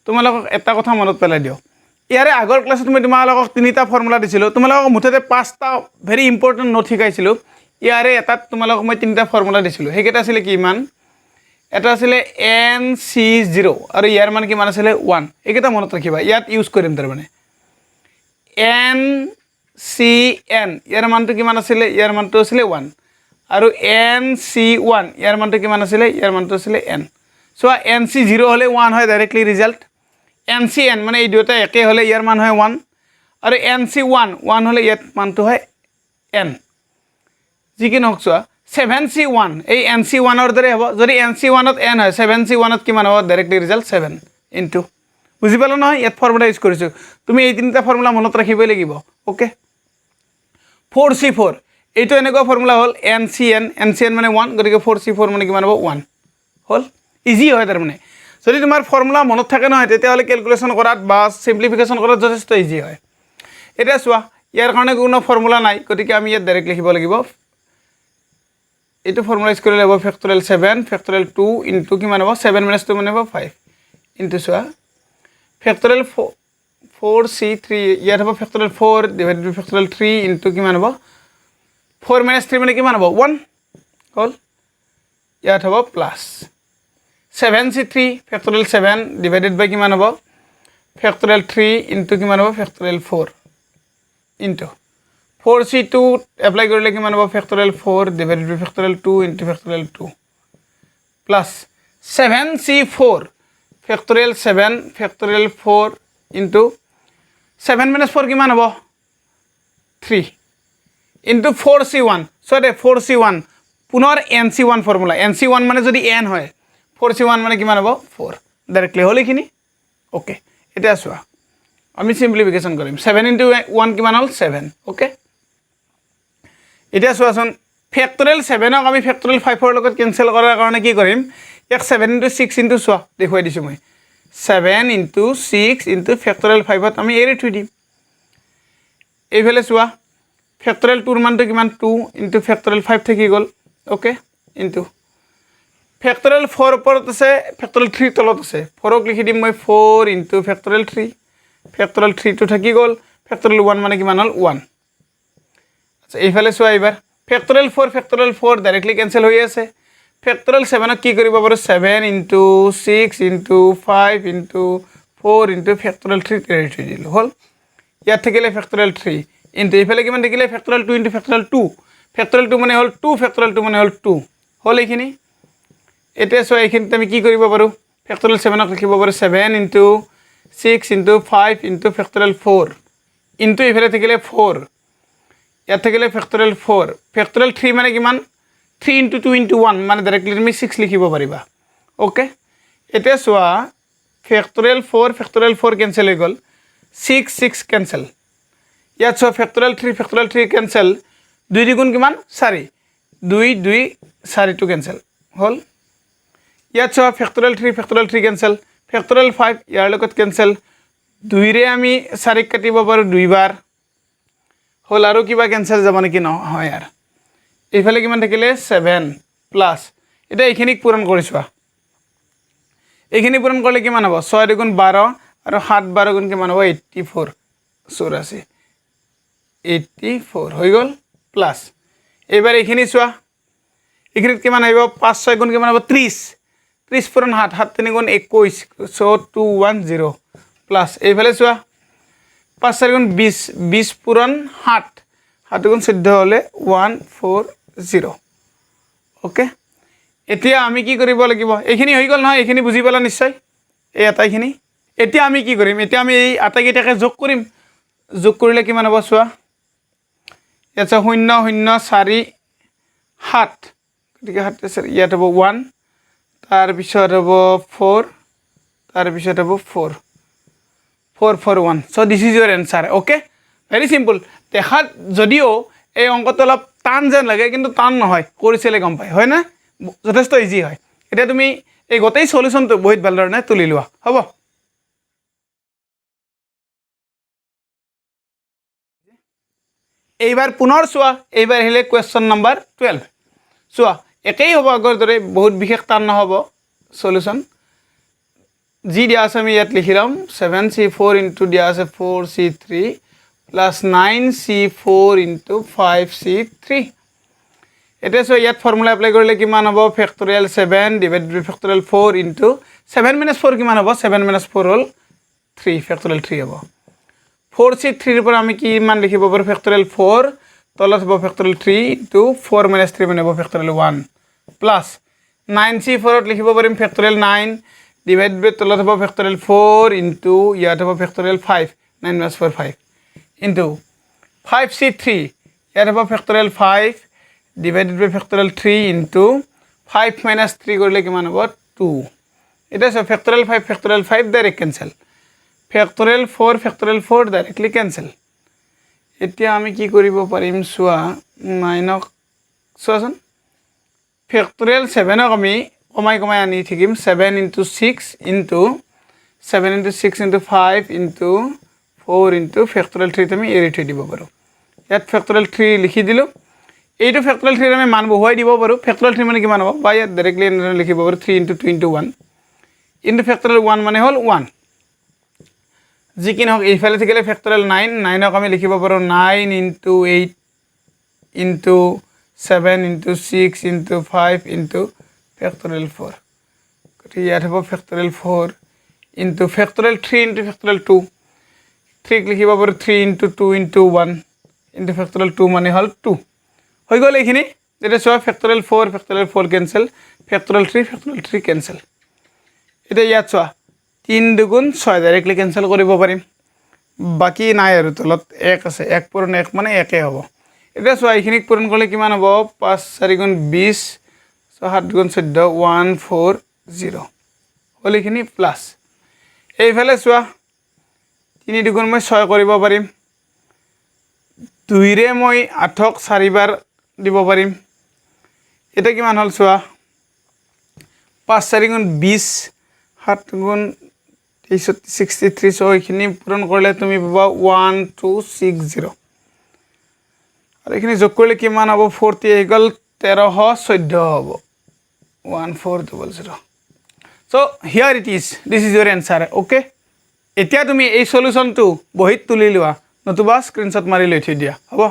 তোমালোকক এটা কথা মনত পেলাই দিও ইয়াৰে আগৰ ক্লাছত মই তোমালোকক তিনিটা ফৰ্মুলা দিছিলো তোমালোকক মুঠতে পাঁচটা ভেৰি ইম্পৰ্টেন্ট নোট শিকাইছিলো ইয়াৰে এটাত তোমালোকক মই তিনিটা ফৰ্মুলা দিছিলো হেকেটা আছিল কিমান এটা আছিল NC0 আৰু ইয়াৰ মান কিমান আছিল 1 একেটা মনত ৰাখিবা ইয়াত ইউজ কৰিম তাৰ মানে NCN ইয়াৰ মানটো কিমান আছিল ইয়াৰ মানটো আছিল 1 আৰু NC1 ইয়াৰ মানটো কিমান আছিল ইয়াৰ মানটো আছিল n সো NC0 হলে 1 হয় ডাইৰেক্টলি ৰিজাল্ট NCN মানে এই দুটা একে হলে ইয়াৰ মান হয় 1 আৰু NC1 1 হলে ইয়াত মানটো হয় n যি কি নহওক চোৱা 7C1 এই NC1 ৰ দৰে হ'ব যদি NC1 ত n হয় 7C1 ত কিমান হ'ব ডাইৰেক্টলি ৰিজাল্ট 7 ইনটু বুজি পালা নহয় ইয়াত ফৰ্মুলা ইউজ কৰিছো তুমি এই তিনিটা ফৰ্মুলা মনত ৰাখিবই লাগিব ওকে 4C4 এইটো এনেকুৱা ফৰ্মুলা হল NCN মানে 1 গতিকে 4C4 মানে কিমান হ'ব 1 হল ইজি হয় তাৰ মানে যদি তোমাৰ ফৰ্মুলা মনত থাকে নহয় তেতিয়া হলে ক্যালকুলেশন কৰাত বা সিম্পলিফিকেশন কৰাত যথেষ্ট ইজি হয় এটা চোৱা ইয়াৰ কাৰণে কোনো ফৰ্মুলা নাই গতিকে আমি ইয়াত ডাইৰেক্ট লিখিব লাগিব এটো ফৰ্মুলা ইউজ কৰিলে হ'ব ফেক্টৰিয়েল 7 ফেক্টৰিয়েল 2 ইনটু কিমান হ'ব 7 - 2 মানে হ'ব 5 ইনটু চোৱা ফেক্টৰিয়েল 4C3 ইয়াত হ'ব factorial 4 divided by factorial 3 into কিমান হ'ব 4 - 3 মানে কিমান হ'ব 1 হল ইয়াত হ'ব প্লাস 7C3 ফেক্টৰিয়েল 7 ডিভাইডেড বাই কিমান হ'ব ফেক্টৰিয়েল 3 ইনটু কিমান হ'ব ফেক্টৰিয়েল 4 ইনটু 4C2 এপ্লাই কৰিলে কিমান হ'ব factorial 4 divided by factorial 2 into factorial 2 plus 7C4 factorial 7 factorial 4 into 7 - 4 কিমান হ'ব 3 ইনটু 4C1 সৰি 4C1 পুনৰ NC1 ফৰ্মুলা NC1 মানে যদি n হয় 4C1 মানে কিমান হ'ব 4 ডাইৰেক্টলি হল এইখিনি ওকে এটা চোৱা আমি সিম্পলিফিকেশন কৰিম 7 * 1 কিমান হল 7 ওকে এটা চোৱাচোন ফেক্টৰিয়েল 7 ক আমি ফেক্টৰিয়েল 5 ৰ লগত কেনসেল কৰাৰ কাৰণে কি কৰিম এক 7 * 6 ইনটু চোৱা দেখুৱাই দিছো মই 7 * 6 ইনটু ফেক্টৰিয়েল 5 ত আমি এৰি থৈ দিম এইফালে চোৱা ফেক্টৰিয়েল 2 ৰ মানটো কিমান 2 ইনটু ফেক্টৰিয়েল 5 থাকি গল ওকে ইনটু ফেক্টৰিয়েল 4 ওপৰত আছে ফেক্টৰিয়েল 3 তলত আছে 4 ক লিখি দিম মই 4 ইনটু ফেক্টৰিয়েল 3 ফেক্টৰিয়েল 3 টো থাকি গল ফেক্টৰিয়েল 1 মানে কিমান হল 1 আচ্ছা এইফালে চোৱা এবাৰ ফেক্টৰিয়েল 4 ডাইৰেক্টলি কেনসেল হৈ আছে ফেক্টৰিয়েল 7 ক কি কৰিব পাৰো 7 into 6 into 5 into 4 into factorial 3 credit হৈ দিল হল ইয়াত থাকিলে ফেক্টৰিয়েল 3 ইনটু এইফালে কিমান থাকিলে ফেক্টৰিয়েল 2 ইনটু ফেক্টৰিয়েল 2 ফেক্টৰিয়েল 2 মানে হ'ল 2 ফেক্টৰিয়েল 2 মানে হ'ল 2 হ'ল এইখিনি এতিয়া সো এইখিনিতে আমি কি কৰিব পাৰো ফেক্টৰিয়েল 7 ক লিখিব পাৰো 7 into 6 into 5 into factorial 4 into এইফালে থাকিলে 4 ইয়াত থাকিলে ফেক্টৰিয়েল 4 ফেক্টৰিয়েল 3 মানে কিমান 3 ইনটু 2 ইনটু 1 মানে ডাইৰেক্টলি তুমি 6 লিখিব পাৰিবা ওকে এতিয়া সোৱা ফেক্টৰিয়েল 4 কেনসেল হৈ গল 6 কেনসেল ইয়াত সোৱা ফেক্টৰিয়েল 3 কেনসেল 2 দ্বিগুণ কিমান 4 2 2 4 টু কেনসেল হল ইয়াত সোৱা ফেক্টৰিয়েল 3 কেনসেল ফেক্টৰিয়েল 5 ইয়াৰ লগত কেনসেল 2 ৰে আমি 4 কাটিব পাৰো 2 বাৰ হল আৰু কিবা কেনসেল যাব নেকি নহয় यार এইফালে কিমান থাকিলে 7 প্লাস এটা এইখিনিক পূৰণ কৰিছোৱা এইখিনি পূৰণ কৰিলে কিমান হ'ব 6 দুগুণ 12 আৰু 7 12 গুণ কিমান হ'ব 84 84 84 হৈ গল প্লাস এবাৰ এইখিনি চোৱা এইখিনিত কিমান আহিব 5 6 গুণ কিমান হ'ব 30 30 পূৰণ 7 7 3 গুণ 21 so 210 প্লাস এইফালে চোৱা 5 4 গুণ 20 20 পূৰণ 7 7 গুণ 14 হলে 140 ওকে এতিয়া আমি কি কৰিব লাগিব এইখিনি হৈ গল নহয় এইখিনি বুজি পালা নিশ্চয় এই আটাইখিনি এতিয়া আমি কি কৰিম এতিয়া আমি এই আটাইকেইটাকে যোগ কৰিম যোগ কৰিলে কিমান হ'ব চোৱা এটা 0 0 4 7 গতিকে 7 ইয়াত হ'ব 1 তাৰ পিছত হ'ব 4 তাৰ পিছত হ'ব 4 4 4 1 so this is your answer okay very simple দেখাত যদিও এই অঙ্কটো অলপ টান যেন লাগে কিন্তু টান নহয় কৰিছিলে গম পাই হয় না যথেষ্ট ইজি হয় এটা তুমি এই গোটেই সলিউশনটো বহুত ভালদৰে তুলি লোৱা হ'ব এইবাৰ পুনৰ চোৱা এইবাৰ আহিলে কোৱেশ্চন নম্বৰ 12 চোৱা একেই হ'ব আগৰ দৰে বহুত বিশেষ টান নহব সলিউশন জি দিয়া আছে আমি ইয়াত লিখিলাম 7c4 ইনটু দিয়া আছে 4c3 plus 9c4 into 5c3 এটা সো ইয়াত ফর্মুলা এপ্লাই কৰিলে কিমান হ'ব factorial 7 divided by factorial 4 into 7 minus 4 কিমান হ'ব 7 minus 4 হ'ল 3 ফেক্টৰিয়েল 3 হ'ব 4c3 ৰ পৰা আমি কি মান লিখিব পাৰো ফেক্টৰিয়েল 4 তলত হ'ব ফেক্টৰিয়েল 3 into 4 minus 3 মানে হ'ব ফেক্টৰিয়েল 1 plus 9c4 ত লিখিব পাৰিম ফেক্টৰিয়েল 9 ডিভাইডেড বাই তলত হ'ব ফেক্টৰিয়েল 4 into ইয়াত হ'ব ফেক্টৰিয়েল 5 9 minus 4 5 into 5c3 ইয়াত হ'ব factorial 5 divided by factorial 3 into 5 minus 3 কৰিলে কিমান হ'ব 2 এটা আছে factorial 5 direct cancel factorial 4 directly cancel এতিয়া আমি কি কৰিব পাৰিম সোৱা 9 সোৱাচোন factorial 7 ক আমি কমাই আনি থাকিম 7 into 6 into 7 into 6 into 5 into 4 into factorial 3 তুমি এৰি থৈ দিব পাৰো ইয়াত factorial 3 লিখি দিলো এইটো ফেক্টৰিয়েল 3 আমি মান বহুৱাই দিব পাৰো ফেক্টৰিয়েল 3 মানে কিমান হ'ব বা ইয়াত ডাইৰেক্টলি লিখিব পাৰো 3 into 2 into 1 into ফেক্টৰিয়েল 1 মানে হ'ল 1 যি কি নহওক এইফালে থাকিলে ফেক্টৰিয়েল 9 ক আমি লিখিব পাৰো 9 into 8 into 7 into 6 into 5 into factorial 4 গতিকে ইয়াত হ'ব factorial 4 into factorial 3 into factorial 2 3 লিখিব পাৰো 3 into 2 into 1 into ফেক্টৰিয়েল 2 মানে হ'ল 2 হৈ গল এইখিনি যেটা সোৱা ফেক্টৰিয়েল 4 ক্যান্সেল ফেক্টৰিয়েল 3 ক্যান্সেল এটা ইয়াত সোৱা 3 দুগুণ 6 ডাইৰেক্টলি ক্যান্সেল কৰিব পাৰিম বাকি নাই আৰু তলত 1 আছে 1 পূৰণ 1 মানে 1 হ'ব এটা সোৱা এইখিনিক পূৰণ কৰিলে কিমান হ'ব 5 4 গুণ 20 7 গুণ 14 140 হ'ল এইখিনি প্লাস এইফালে সোৱা 3 দুগুণ মই 6 কৰিব পাৰিম 2 ৰে মই 8ক 4 বাৰ দিব পাৰিম এটা কিমান হল সোৱা 5 4 গুণ 20 7 গুণ 63 so এইখিনি পূৰণ কৰিলে তুমি পাবা 1260 আৰু এইখিনি যোগ কৰিলে কিমান হ'ব 40 হৈ গল 1314 হ'ব 1400 so here it is this is your answer okay এতিয়া তুমি এই সলিউশনটো বহিত তুলি লোৱা নতুবা স্ক্ৰিনশ্বট মাৰি লৈ থৈ দিয়া হ'ব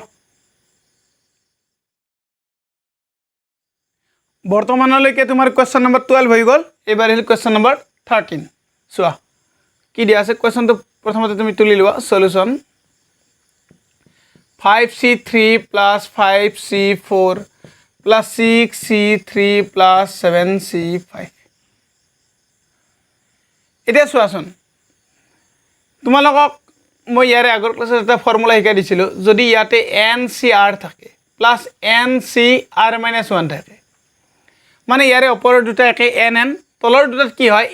বৰ্তমানলৈকে তোমাৰ কোৱেশ্চন নম্বৰ 12 হৈ গল এবাৰ আহিল কোৱেশ্চন নম্বৰ 13 সোৱা কি দিয়া আছে কোৱেশ্চনটো প্ৰথমতে তুমি তুলি লোৱা solution 5c3 plus 5c4 plus 6c3 plus 7c5 এতিয়া চোৱাচোন তোমালোকক মই ইয়াৰে আগৰ ক্লাছত এটা ফৰ্মুলা শিকাই দিছিলো যদি ইয়াতে NCR থাকে প্লাস NCR - 1 থাকে মানে ইয়াৰে ওপৰৰ দুটা একে NN তলৰ দুটাত কি হয়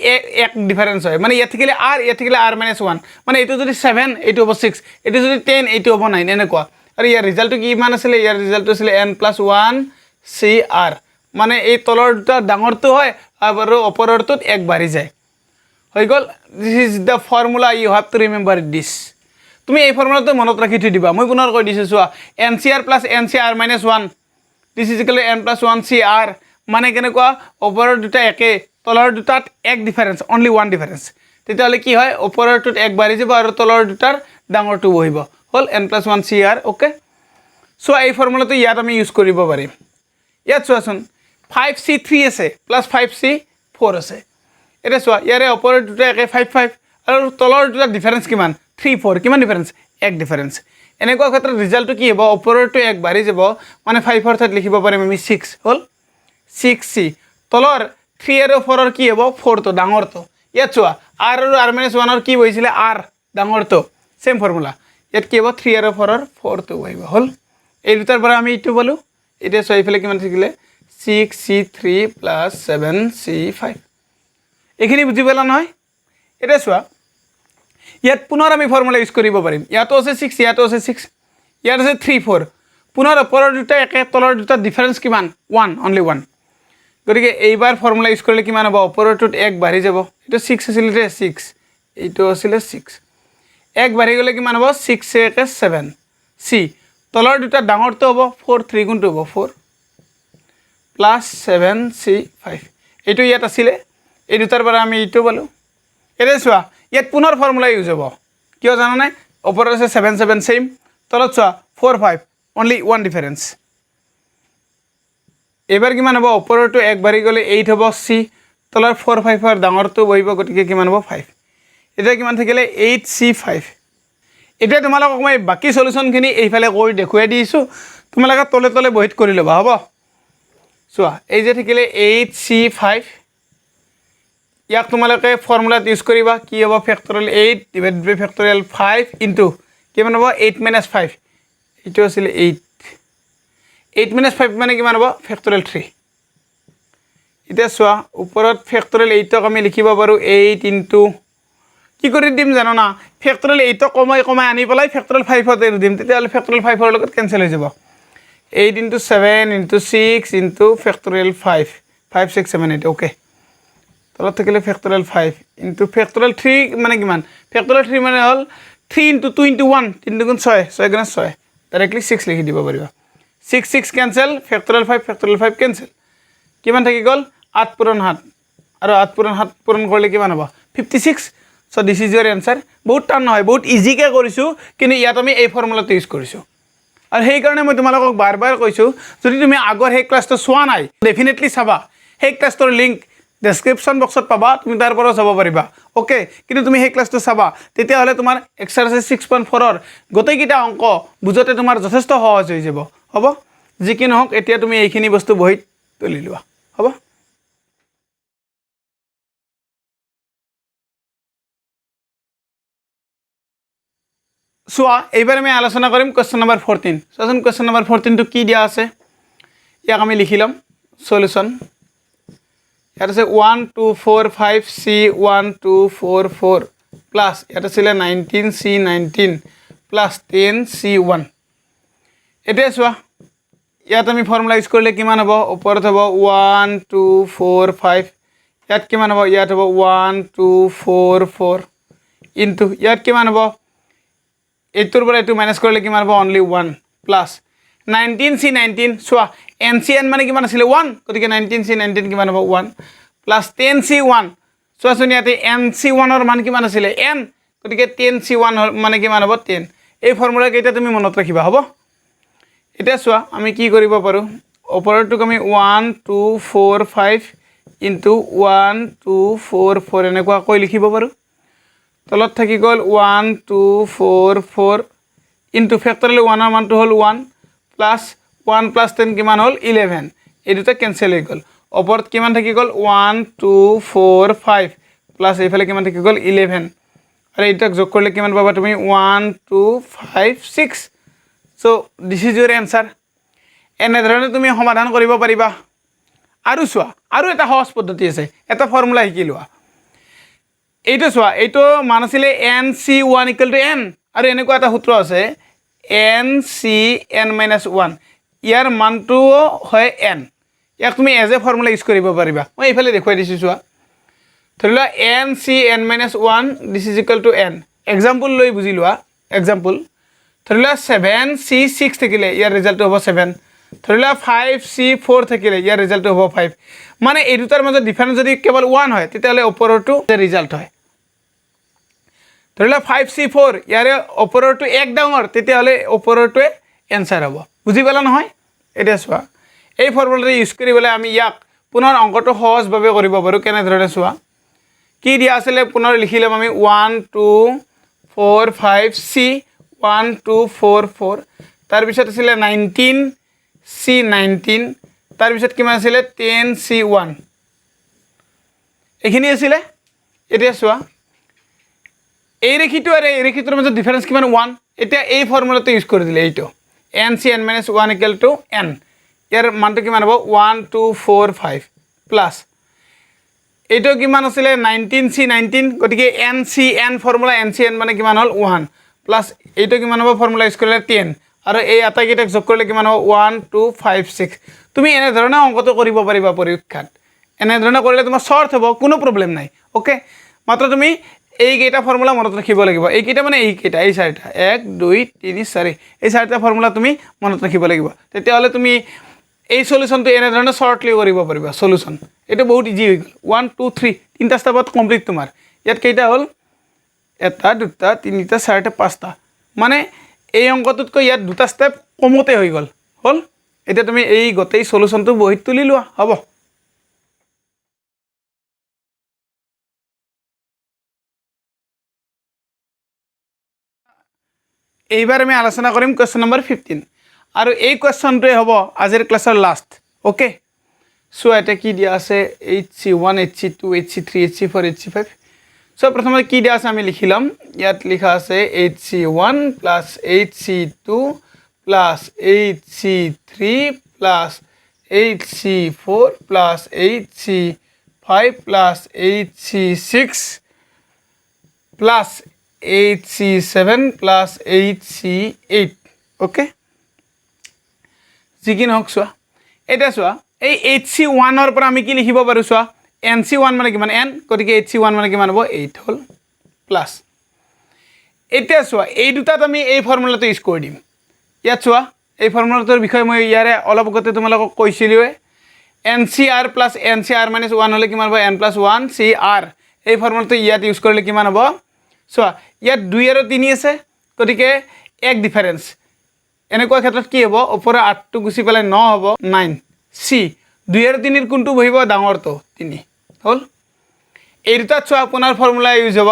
এক ডিফারেন্স হয় মানে ইয়াত থাকিলে R ইয়াত থাকিলে R - 1 মানে এটো যদি 7 এটো হ'ব 6 এটো যদি 10 এটো হ'ব 9 এনেকুৱা আৰু ইয়াৰ ৰিজাল্টটো কি মান আছিল ইয়াৰ ৰিজাল্টটো আছিল n+1 CR মানে এই তলৰ দুটা ডাঙৰটো হয় আৰু ওপৰৰটোত এক বাঢ়ি যায় হৈ গল this is the formula you have to remember this তুমি এই ফৰ্মুলাটো মনত ৰাখি থৈ দিবা মই পুনৰ কৈ দিছো চোৱা NCR + NCR - 1 this is equal n+1 CR মানে কেনেকুৱা ওপৰৰ দুটা একে তলৰ দুটাত এক ডিফাৰেন্স অনলি ওয়ান ডিফাৰেন্স তেতিয়াহলে কি হয় ওপৰৰটোত এক বাঢ়ি যাব আৰু তলৰ দুটাৰ ডাঙৰটো বহিব হল n+1 CR ওকে সো এই ফৰ্মুলাটো ইয়াত আমি ইউজ কৰিব পাৰিম ইয়াত চোৱাচোন 5c3 আছে প্লাস 5c4 আছে এটা চোৱা ইয়াৰে ওপৰৰ দুটা একে 5 5 আৰু তলৰ দুটা ডিফাৰেন্স কিমান 3 4 কিমান ডিফাৰেন্স এক ডিফাৰেন্স এনেকুৱা ক্ষেত্ৰত ৰিজাল্টটো কি হ'ব ওপৰৰটো এক বাঢ়ি যাব মানে 5 ৰ ঠাইত লিখিব পাৰিম আমি 6 হল 6c তলৰ 3 আৰু 4 ৰ কি হ'ব 4 তো ডাঙৰটো ইয়াত চোৱা r আৰু r - 1 ৰ কি হৈছিলে r ডাঙৰটো সেম ফৰ্মুলা ইয়াত কি হ'ব 3 আৰু 4 ৰ 4 তো আহিব হল এই দুটাৰ পৰা আমি ইটো পালো এটা চোৱা ইফালে কিমান থাকিলে 6c3 + 7c5 এখিনি বুজি পালা নহয় এটা চোৱা ইয়াত পুনৰ আমি ফৰ্মুলা ইউজ কৰিব পাৰিম ইয়াতো আছে 6 ইয়াতো আছে 6 ইয়াত আছে 3 4 পুনৰ ওপৰৰ দুটা একে তলৰ দুটা ডিফাৰেন্স কিমান 1 অনলি 1 গতিকে এইবাৰ ফৰ্মুলা ইউজ কৰিলে কিমান হ'ব ওপৰৰটোত এক বাঢ়ি যাব এটা 6 আছিল 6 এইটো আছিল 6 এক বাঢ়ি গলে কিমান হ'ব 6 একে 7 c তলৰ দুটা ডাঙৰটো হ'ব 4 3 গুণটো হ'ব 4 প্লাস 7c5 এইটো ইয়াত আছিল এই দুটাৰ পৰা আমি এইটো পালো এটা চোৱা ইয়াত পুনৰ ফৰ্মুলা ইউজ হ'ব কিয় জানা নাই ওপৰত আছে 7 7 সেম তলত চোৱা 4 5 অনলি ওয়ান ডিফাৰেন্স এবাৰ কিমান হ'ব ওপৰটো এক বাঢ়ি গলে 8 হ'ব c তলৰ 4 5 ৰ ডাঙৰটো বহিব গতিকে কিমান হ'ব 5 এটা কিমান থাকিলে 8c5 এটা তোমালোকক মই বাকি সলিউশনখিনি এইফালে কৈ দেখুৱাই দিছো তোমালোকে তলে তলে বহিত কৰি লবা হ'ব চোৱা এই যে থাকিলে 8c5 ইয়াক তোমালোকে ফৰ্মুলাত ইউজ কৰিবা কি হ'ব factorial 8 divided by factorial 5 into কিমান হ'ব 8 - 5 ইটো আছিল 8 8 - 5 মানে কিমান হ'ব ফেক্টৰিয়েল 3 এটা চোৱা ওপৰত ফেক্টৰিয়েল 8 ক আমি লিখিব পাৰো 8 ইনটু কি কৰি দিম জানো না ফেক্টৰিয়েল 8 কমাই কমাই আনি পেলাই ফেক্টৰিয়েল 5 তে দিম তেতিয়াহলে ফেক্টৰিয়েল 5 ৰ লগত কেনসেল হৈ যাব 8 into 7 into 6 into factorial 5 5 6 7 8 okay তলত থাকিলে ফেক্টৰিয়েল 5 ইনটু ফেক্টৰিয়েল 3 মানে কিমান ফেক্টৰিয়েল 3 মানে হল 3 ইনটু 2 ইনটু 1 3 গুণ 6 6 গুণ 6 ডাইৰেক্টলি 6 লিখি দিব পাৰিবা 6 6 কেনসেল ফেক্টৰিয়েল 5 কেনসেল কিমান থাকি গল 8 পূৰণ 7 আৰু 8 পূৰণ 7 পূৰণ কৰিলে কিমান হ'ব 56 so this is your answer বহুত টান নহয় বহুত ইজি কে কৰিছো কিন্তু ইয়াত আমি এই ফৰ্মুলাটো ইউজ কৰিছো আৰু সেই কাৰণে মই তোমালোকক বাৰ বাৰ কৈছো যদি তুমি আগৰ সেই ক্লাছটো চোৱা নাই ডেফিনেটলি চাবা সেই ক্লাছৰ লিংক ডেসক্ৰিপশন বক্সত পাবা তুমি তাৰ পৰা চাব পাৰিবা ওকে কিন্তু তুমি সেই ক্লাছটো চাবা তেতিয়া হলে তোমাৰ এক্সাৰসাইজ 6.4 ৰ গোটেইকিটা অংক বুজতে তোমাৰ যথেষ্ট সহজ হৈ যাব হ'ব যি কি নহওক এতিয়া তুমি এইখিনি বস্তু বহিত তুলি লোৱা হ'ব সোয়া এইবাৰ আমি আলোচনা কৰিম কোৱেশ্চন নম্বৰ 14 সজন কোৱেশ্চন নম্বৰ 14 টো কি দিয়া আছে ইয়াক আমি লিখি লম সলিউশন ইয়াত আছে 1 2 4 5 c 1 2 4 4 প্লাস ইয়াত আছে 19 c 19 প্লাস 10 c 1 এটা সোয়া ইয়াত আমি ফৰ্মুলা ইউজ কৰিলে কিমান হ'ব ওপৰত হ'ব 1 2 4 5 ইয়াত কিমান হ'ব ইয়াত হ'ব 1 2 4 4 ইনটু ইয়াত কিমান হ'ব এইটোৰ পৰা এইটো মাইনাস কৰিলে কিমান হ'ব অনলি 1 প্লাস 19c 19 সোয়া ncn মানে কিমান আছিল 1 গতিকে 19c 19 কিমান হ'ব 1 প্লাস 10c 1 সোয়া শুনিয়াতে nc1 ৰ মান কিমান আছিল n গতিকে 10c1 মানে কিমান হ'ব 10 এই ফৰ্মুলা কেইটা তুমি মনত ৰাখিবা হ'ব এটা সোয়া আমি কি কৰিব পাৰো ওপৰটো আমি 1 2 4 5 ইনটু 1 2 4 4 এনেকুৱা কৈ লিখিব পাৰো তলত থাকি গল 1 2 4 4 ইনটু ফেক্টৰিয়েল 1 মানটো হ'ল 1 প্লাস 1 প্লাস 10 কিমান হ'ল 11 এই দুটা কেনসেল হৈ গ'ল ওপৰত কিমান থাকি গ'ল 1 2 4 5 প্লাস এইফালে কিমান থাকি গ'ল 11 আৰু এইটাক যোগ কৰিলে কিমান পাবা তুমি 1 2 5 6 so this is Euro answer এনে ধৰণে তুমি সমাধান কৰিব পাৰিবা আৰু চোৱা আৰু এটা সহজ পদ্ধতি আছে এটা ফৰ্মুলা শিকি লোৱা এইটো চোৱা এইটো মান আছিল nc1 = n আৰু এনেকুৱা এটা সূত্ৰ আছে ncn - 1 ইয়াৰ মানটো হয় n ইয়াক তুমি এজ এ ফৰ্মুলা ইউজ কৰিব পাৰিবা মই এইফালে দেখুৱাই দিছো চোৱা ধৰি লোৱা ncn - 1 this is equal two n example লৈ বুজি লোৱা এক্সাম্পল ধৰি লোৱা 7c6 থাকিলে ইয়াৰ ৰিজাল্টটো হ'ব 7 ধৰি লোৱা 5c4 থাকিলে ইয়াৰ ৰিজাল্টটো হ'ব 5 মানে এই দুটাৰ মাজত ডিফাৰেন্স যদি কেৱল 1 হয় তেতিয়াহলে ওপৰৰটো ৰিজাল্ট হয় ধৰি লোৱা 5c4 ইয়াৰে ওপৰৰটো এক ডাঙৰ তেতিয়াহলে ওপৰৰটোৱে এনসাৰ হ'ব বুজি পালা নহয় এটা চোৱা এই ফৰ্মুলাটো ইউজ কৰিবলৈ আমি ইয়াক পুনৰ অংকটো সহজভাৱে কৰিব পাৰো কেনে ধৰণে চোৱা কি দিয়া আছিল পুনৰ লিখি লম আমি 1 2 4 5 c 1 2 4 4 তাৰ পিছত আছিল 19 c19 তাৰ পিছত কিমান আছিল 10 c1 এখিনি আছিল এতিয়া চোৱা এই ৰেখিটো আৰু এই ৰেখিটোৰ মাজত ডিফাৰেন্স কিমান 1 এতিয়া এই ফৰ্মুলাটো ইউজ কৰি দিলে এইটো ncn - 1 = n ইয়াৰ মানটো কিমান হ'ব 1 2 4 5 প্লাস এইটো কিমান আছিল 19c19 গতিকে ncn ফৰ্মুলা ncn মানে কিমান হ'ল 1 প্লাস এইটো কিমান হ'ব ফৰ্মুলা ইউজ কৰিলে 10 আৰু এই আটাইকেইটাক যোগ কৰিলে কিমান হ'ব 1 2 5 6 তুমি এনে ধৰণে অংকটো কৰিব পাৰিবা পৰীক্ষাত এনে ধৰণে কৰিলে তোমাৰ শৰ্ট হ'ব কোনো প্ৰবলেম নাই ওকে মাত্ৰ তুমি এই কেইটা ফৰ্মুলা মনত ৰাখিব লাগিব এই কেইটা মানে এই কেইটা এই চাৰিটা 1 2 3 4 এই চাৰিটা ফৰ্মুলা তুমি মনত ৰাখিব লাগিব তেতিয়াহলে তুমি এই সলিউশনটো এনে ধৰণে শৰ্টলি কৰিব পাৰিবা সলিউশন এটা বহুত ইজি হৈ গ'ল 1 2 3 তিনটা স্টেপত কমপ্লিট তোমাৰ ইয়াত কেইটা হ'ল এটা দুটা তিনিটা চাৰিটা পাঁচটা মানে এই অংকটোতকৈ ইয়াত দুটা স্টেপ কমতে হৈ গ'ল হ'ল এটা তুমি এই গোটেই সলিউশনটো বহিত তুলি লোৱা হ'ব এইবাৰ আমি আলোচনা কৰিম কোৱেশ্চন নম্বৰ 15 আৰু এই কোৱেশ্চনটোৱে হ'ব আজিৰ ক্লাছৰ লাষ্ট ওকে সো এটা কি দিয়া আছে hc1 hc2 hc3 hc4 hc5 so প্ৰথমে কি দিয়া আছে আমি লিখিলাম ইয়াত লিখা আছে hc1 hc2 hc3 hc4 hc5 hc6 hc7 hc8 okay জিকিন হক সোয়া এটা সোয়া এই hc1 এর পর আমি কি লিখিব পাৰো সোয়া nc1 মানে কিমান n গতিকে hc1 মানে কিমান হ'ব 8 হল প্লাস এটা সোয়া এই দুটাত আমি এই ফর্মুলাটো ইউজ কৰি দিম ইয়াত সোয়া এই ফৰ্মুলাটোৰ বিষয় মই ইয়াৰে অলপ গতে তোমালোকক কৈছিলুৱে ncr plus ncr minus 1 হলে কিমান হ'ব n plus 1 cr এই ফর্মুলাটো ইয়াত ইউজ কৰিলে কিমান হ'ব সোয়া ইয়াত 2 আৰু 3 আছে গতিকে এক ডিফাৰেন্স এনেকুৱা ক্ষেত্ৰত কি হ'ব ওপৰৰ 8 টো গুছি পেলে 9 হ'ব 9 c 2 আৰু 3 ৰ কোনটো বহিব ডাঙৰটো 3 হল এই দুটা সোয়া আপোনাৰ ফৰ্মুলা ইউজ হ'ব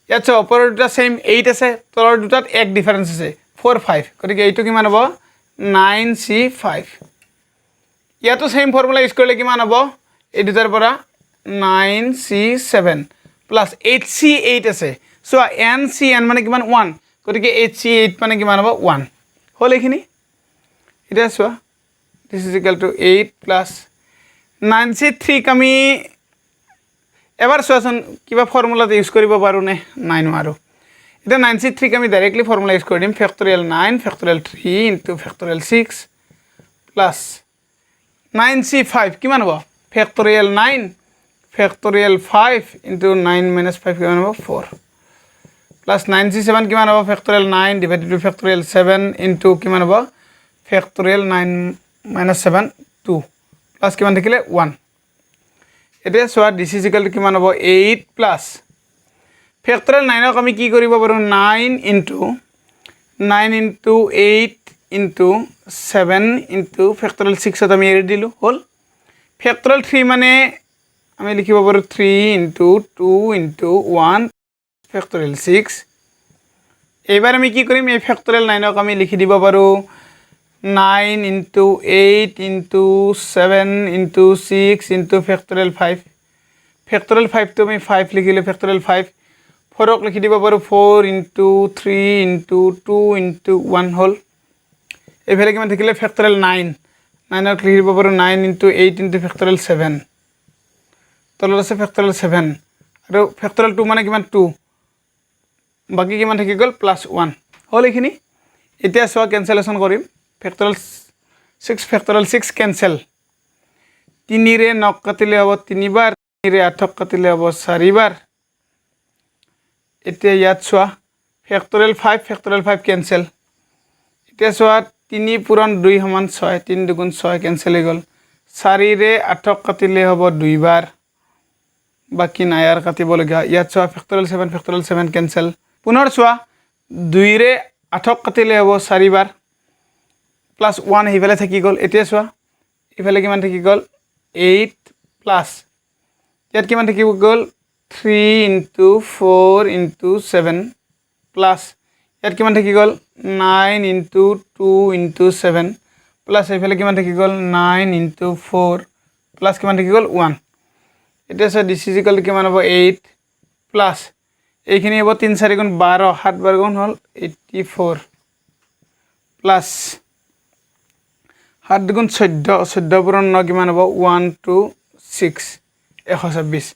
ইয়াত সোয়া ওপৰৰ দুটা সেম 8 আছে তলৰ দুটাত এক ডিফারেন্স আছে 4 5 গতিকে এইটো কিমান হ'ব 9c5 ইয়াতো সেম ফর্মুলা ইউজ কৰিলে কিমান হ'ব এই দুটাৰ পৰা 9c7 plus 8c8 আছে সো ncn মানে কিমান 1 গতিকে hc8 মানে কিমান হ'ব 1 হল এখিনি এটা so this is equal to 8 plus 9c3 আমি এবাৰ সোৱাচোন কিবা ফৰ্মুলাটো ইউজ কৰিব পাৰো নে নাই নোৱাৰো এটা 9c3 আমি ডাইৰেক্টলি ফৰ্মুলা ইউজ কৰি দিম factorial 9 factorial 3 into factorial 6 plus 9c5 কিমান হ'ব factorial 9 factorial 5 into 9 minus 5 কিমান হ'ব 4 plus 9c7 কিমান হ'ব factorial 9 divided by factorial 7 into কিমান হ'ব factorial 9 minus 7 2 plus কিমান থাকিলে 1 এটা সোৱা this is equal to কিমান হ'ব 8 plus factorial 9 ক আমি কি কৰিব পাৰো 9 into 8 into 7 into factorial 6 ত আমি এৰি দিলু হল factorial 3 মানে আমি লিখিব পাৰো 3 into 2 into 1 factorial 6 এইবাৰ আমি কি কৰিম এই ফেক্টৰিয়েল 9ক আমি লিখি দিব পাৰোঁ 9 into 8 into 7 into 6 into factorial 5 factorial 5 তো আমি 5 লিখিলোঁ factorial 5 4ক লিখি দিব পাৰোঁ 4 into 3 into 2 into 1 হ'ল এইফালে কিমান থাকিলে factorial 9 9ক লিখি দিব পাৰোঁ 9 into 8 into factorial 7 তলত আছে factorial 7 আৰু factorial 2 মানে কিমান 2 বাকি কিমান থাকি গ'ল +1 হ'ল এইখিনি এতিয়া চোৱা কেনসেলেশন কৰিম factorial 6 factorial 6 cancel 3 रे 9 কাটিলে হ'ব 3 বাৰ 3 रे 8 কাটিলে হ'ব 4 বাৰ এতিয়া ইয়াত চোৱা factorial 5 cancel এতিয়া চোৱা 3 পূৰণ 2 সমান 6 3 দুগুণ 6 cancel হৈ গ'ল 4 रे 8 কাটিলে হ'ব 2 বাৰ বাকি নাই আৰ কাটিব লগা ইয়াত চোৱা factorial 7 cancel পুনৰ চোৱা 2 रे 8 কাটিলে হ'ব 4 বাৰ +1 হিফালে থাকি গ'ল এতিয়া চোৱা ইফালে কিমান থাকি গ'ল 8 প্লাস ইয়াত কিমান থাকি গ'ল 3 into 4 into 7 প্লাস ইয়াত কিমান থাকি গ'ল 9 into 2 into 7 প্লাস ইফালে কিমান থাকি গ'ল 9 into 4 প্লাস কিমান থাকি গ'ল 1 এটা সে দিস ইজ ইকুয়াল কিমান হ'ব 8 প্লাস এইখিনি হ'ব 3 4 গুণ 12 7 12 গুণ হ'ল 84 প্লাস 7 গুণ 14 14 পূৰণ 9 কিমান হ'ব 1 2 6 126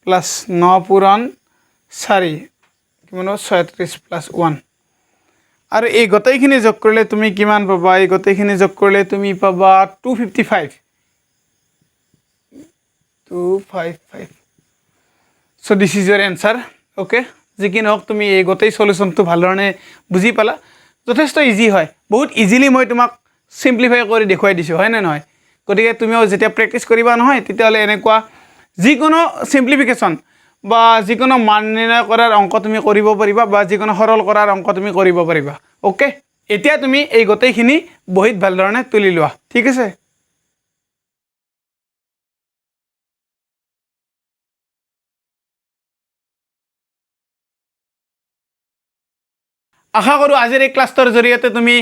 প্লাস 9 পূৰণ 4 কিমান হ'ব 36 প্লাস 1 আৰু এই গটেইখিনি যোগ কৰিলে তুমি কিমান পাবা এই গটেইখিনি যোগ কৰিলে তুমি পাবা 255 255 so this is your answer okay যিকি নহওক তুমি এই গটেই সলিউশনটো ভালদৰে বুজি পালা যথেষ্ট ইজি হয় বহুত ইজিলি মই তোমাক সিম্পলিফাই কৰি দেখুৱাই দিছো হয় না নহয় গতিকে তুমিও যেতিয়া প্ৰেক্টিস কৰিবা নহয় তেতিয়ালে এনেকুৱা যিকোনো সিম্পলিফিকেশন বা যিকোনো মান নিৰ্ণয় কৰাৰ অংক তুমি কৰিব পাৰিবা বা যিকোনো সৰল কৰাৰ অংক তুমি কৰিব পাৰিবা ওকে এতিয়া তুমি এই গটেইখিনি বহুত ভালদৰে তুলি লোৱা ঠিক আছে আশা কৰো আজিৰ এই ক্লাছৰ জৰিয়তে তুমি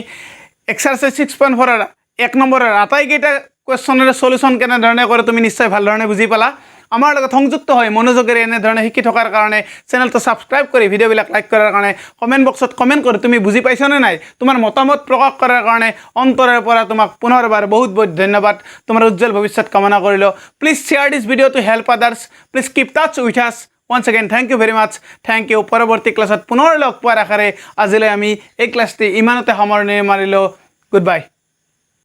এক্সাৰসাইজ 6.4 ৰ 1 নম্বৰৰ আটাইকেইটা কোৱেশ্চনৰ সলিউশন কেনে ধৰণে কৰে তুমি নিশ্চয় ভাল ধৰণে বুজি পালা আমাৰ লগত সংযুক্ত হৈ মনোযোগেৰে এনে ধৰণে শিকি থকাৰ কাৰণে চেনেলটো সাবস্ক্ৰাইব কৰি ভিডিঅ'বিলাক লাইক কৰাৰ কাৰণে কমেন্ট বক্সত কমেন্ট কৰি তুমি বুজি পাইছা নে নাই তোমাৰ মতামত প্ৰকাশ কৰাৰ কাৰণে অন্তৰৰ পৰা তোমাক পুনৰবাৰ বহুত বহুত ধন্যবাদ তোমাৰ উজ্জ্বল ভৱিষ্যত কামনা কৰিলো please share this video to help others please keep touch with us once again thank you very much thank you পৰৱৰ্তী ক্লাছত পুনৰ লগ পোৱাৰ আশাৰে আজিলৈ আমি এই ক্লাছটি ইমানতে সামৰণি মাৰিলো goodbye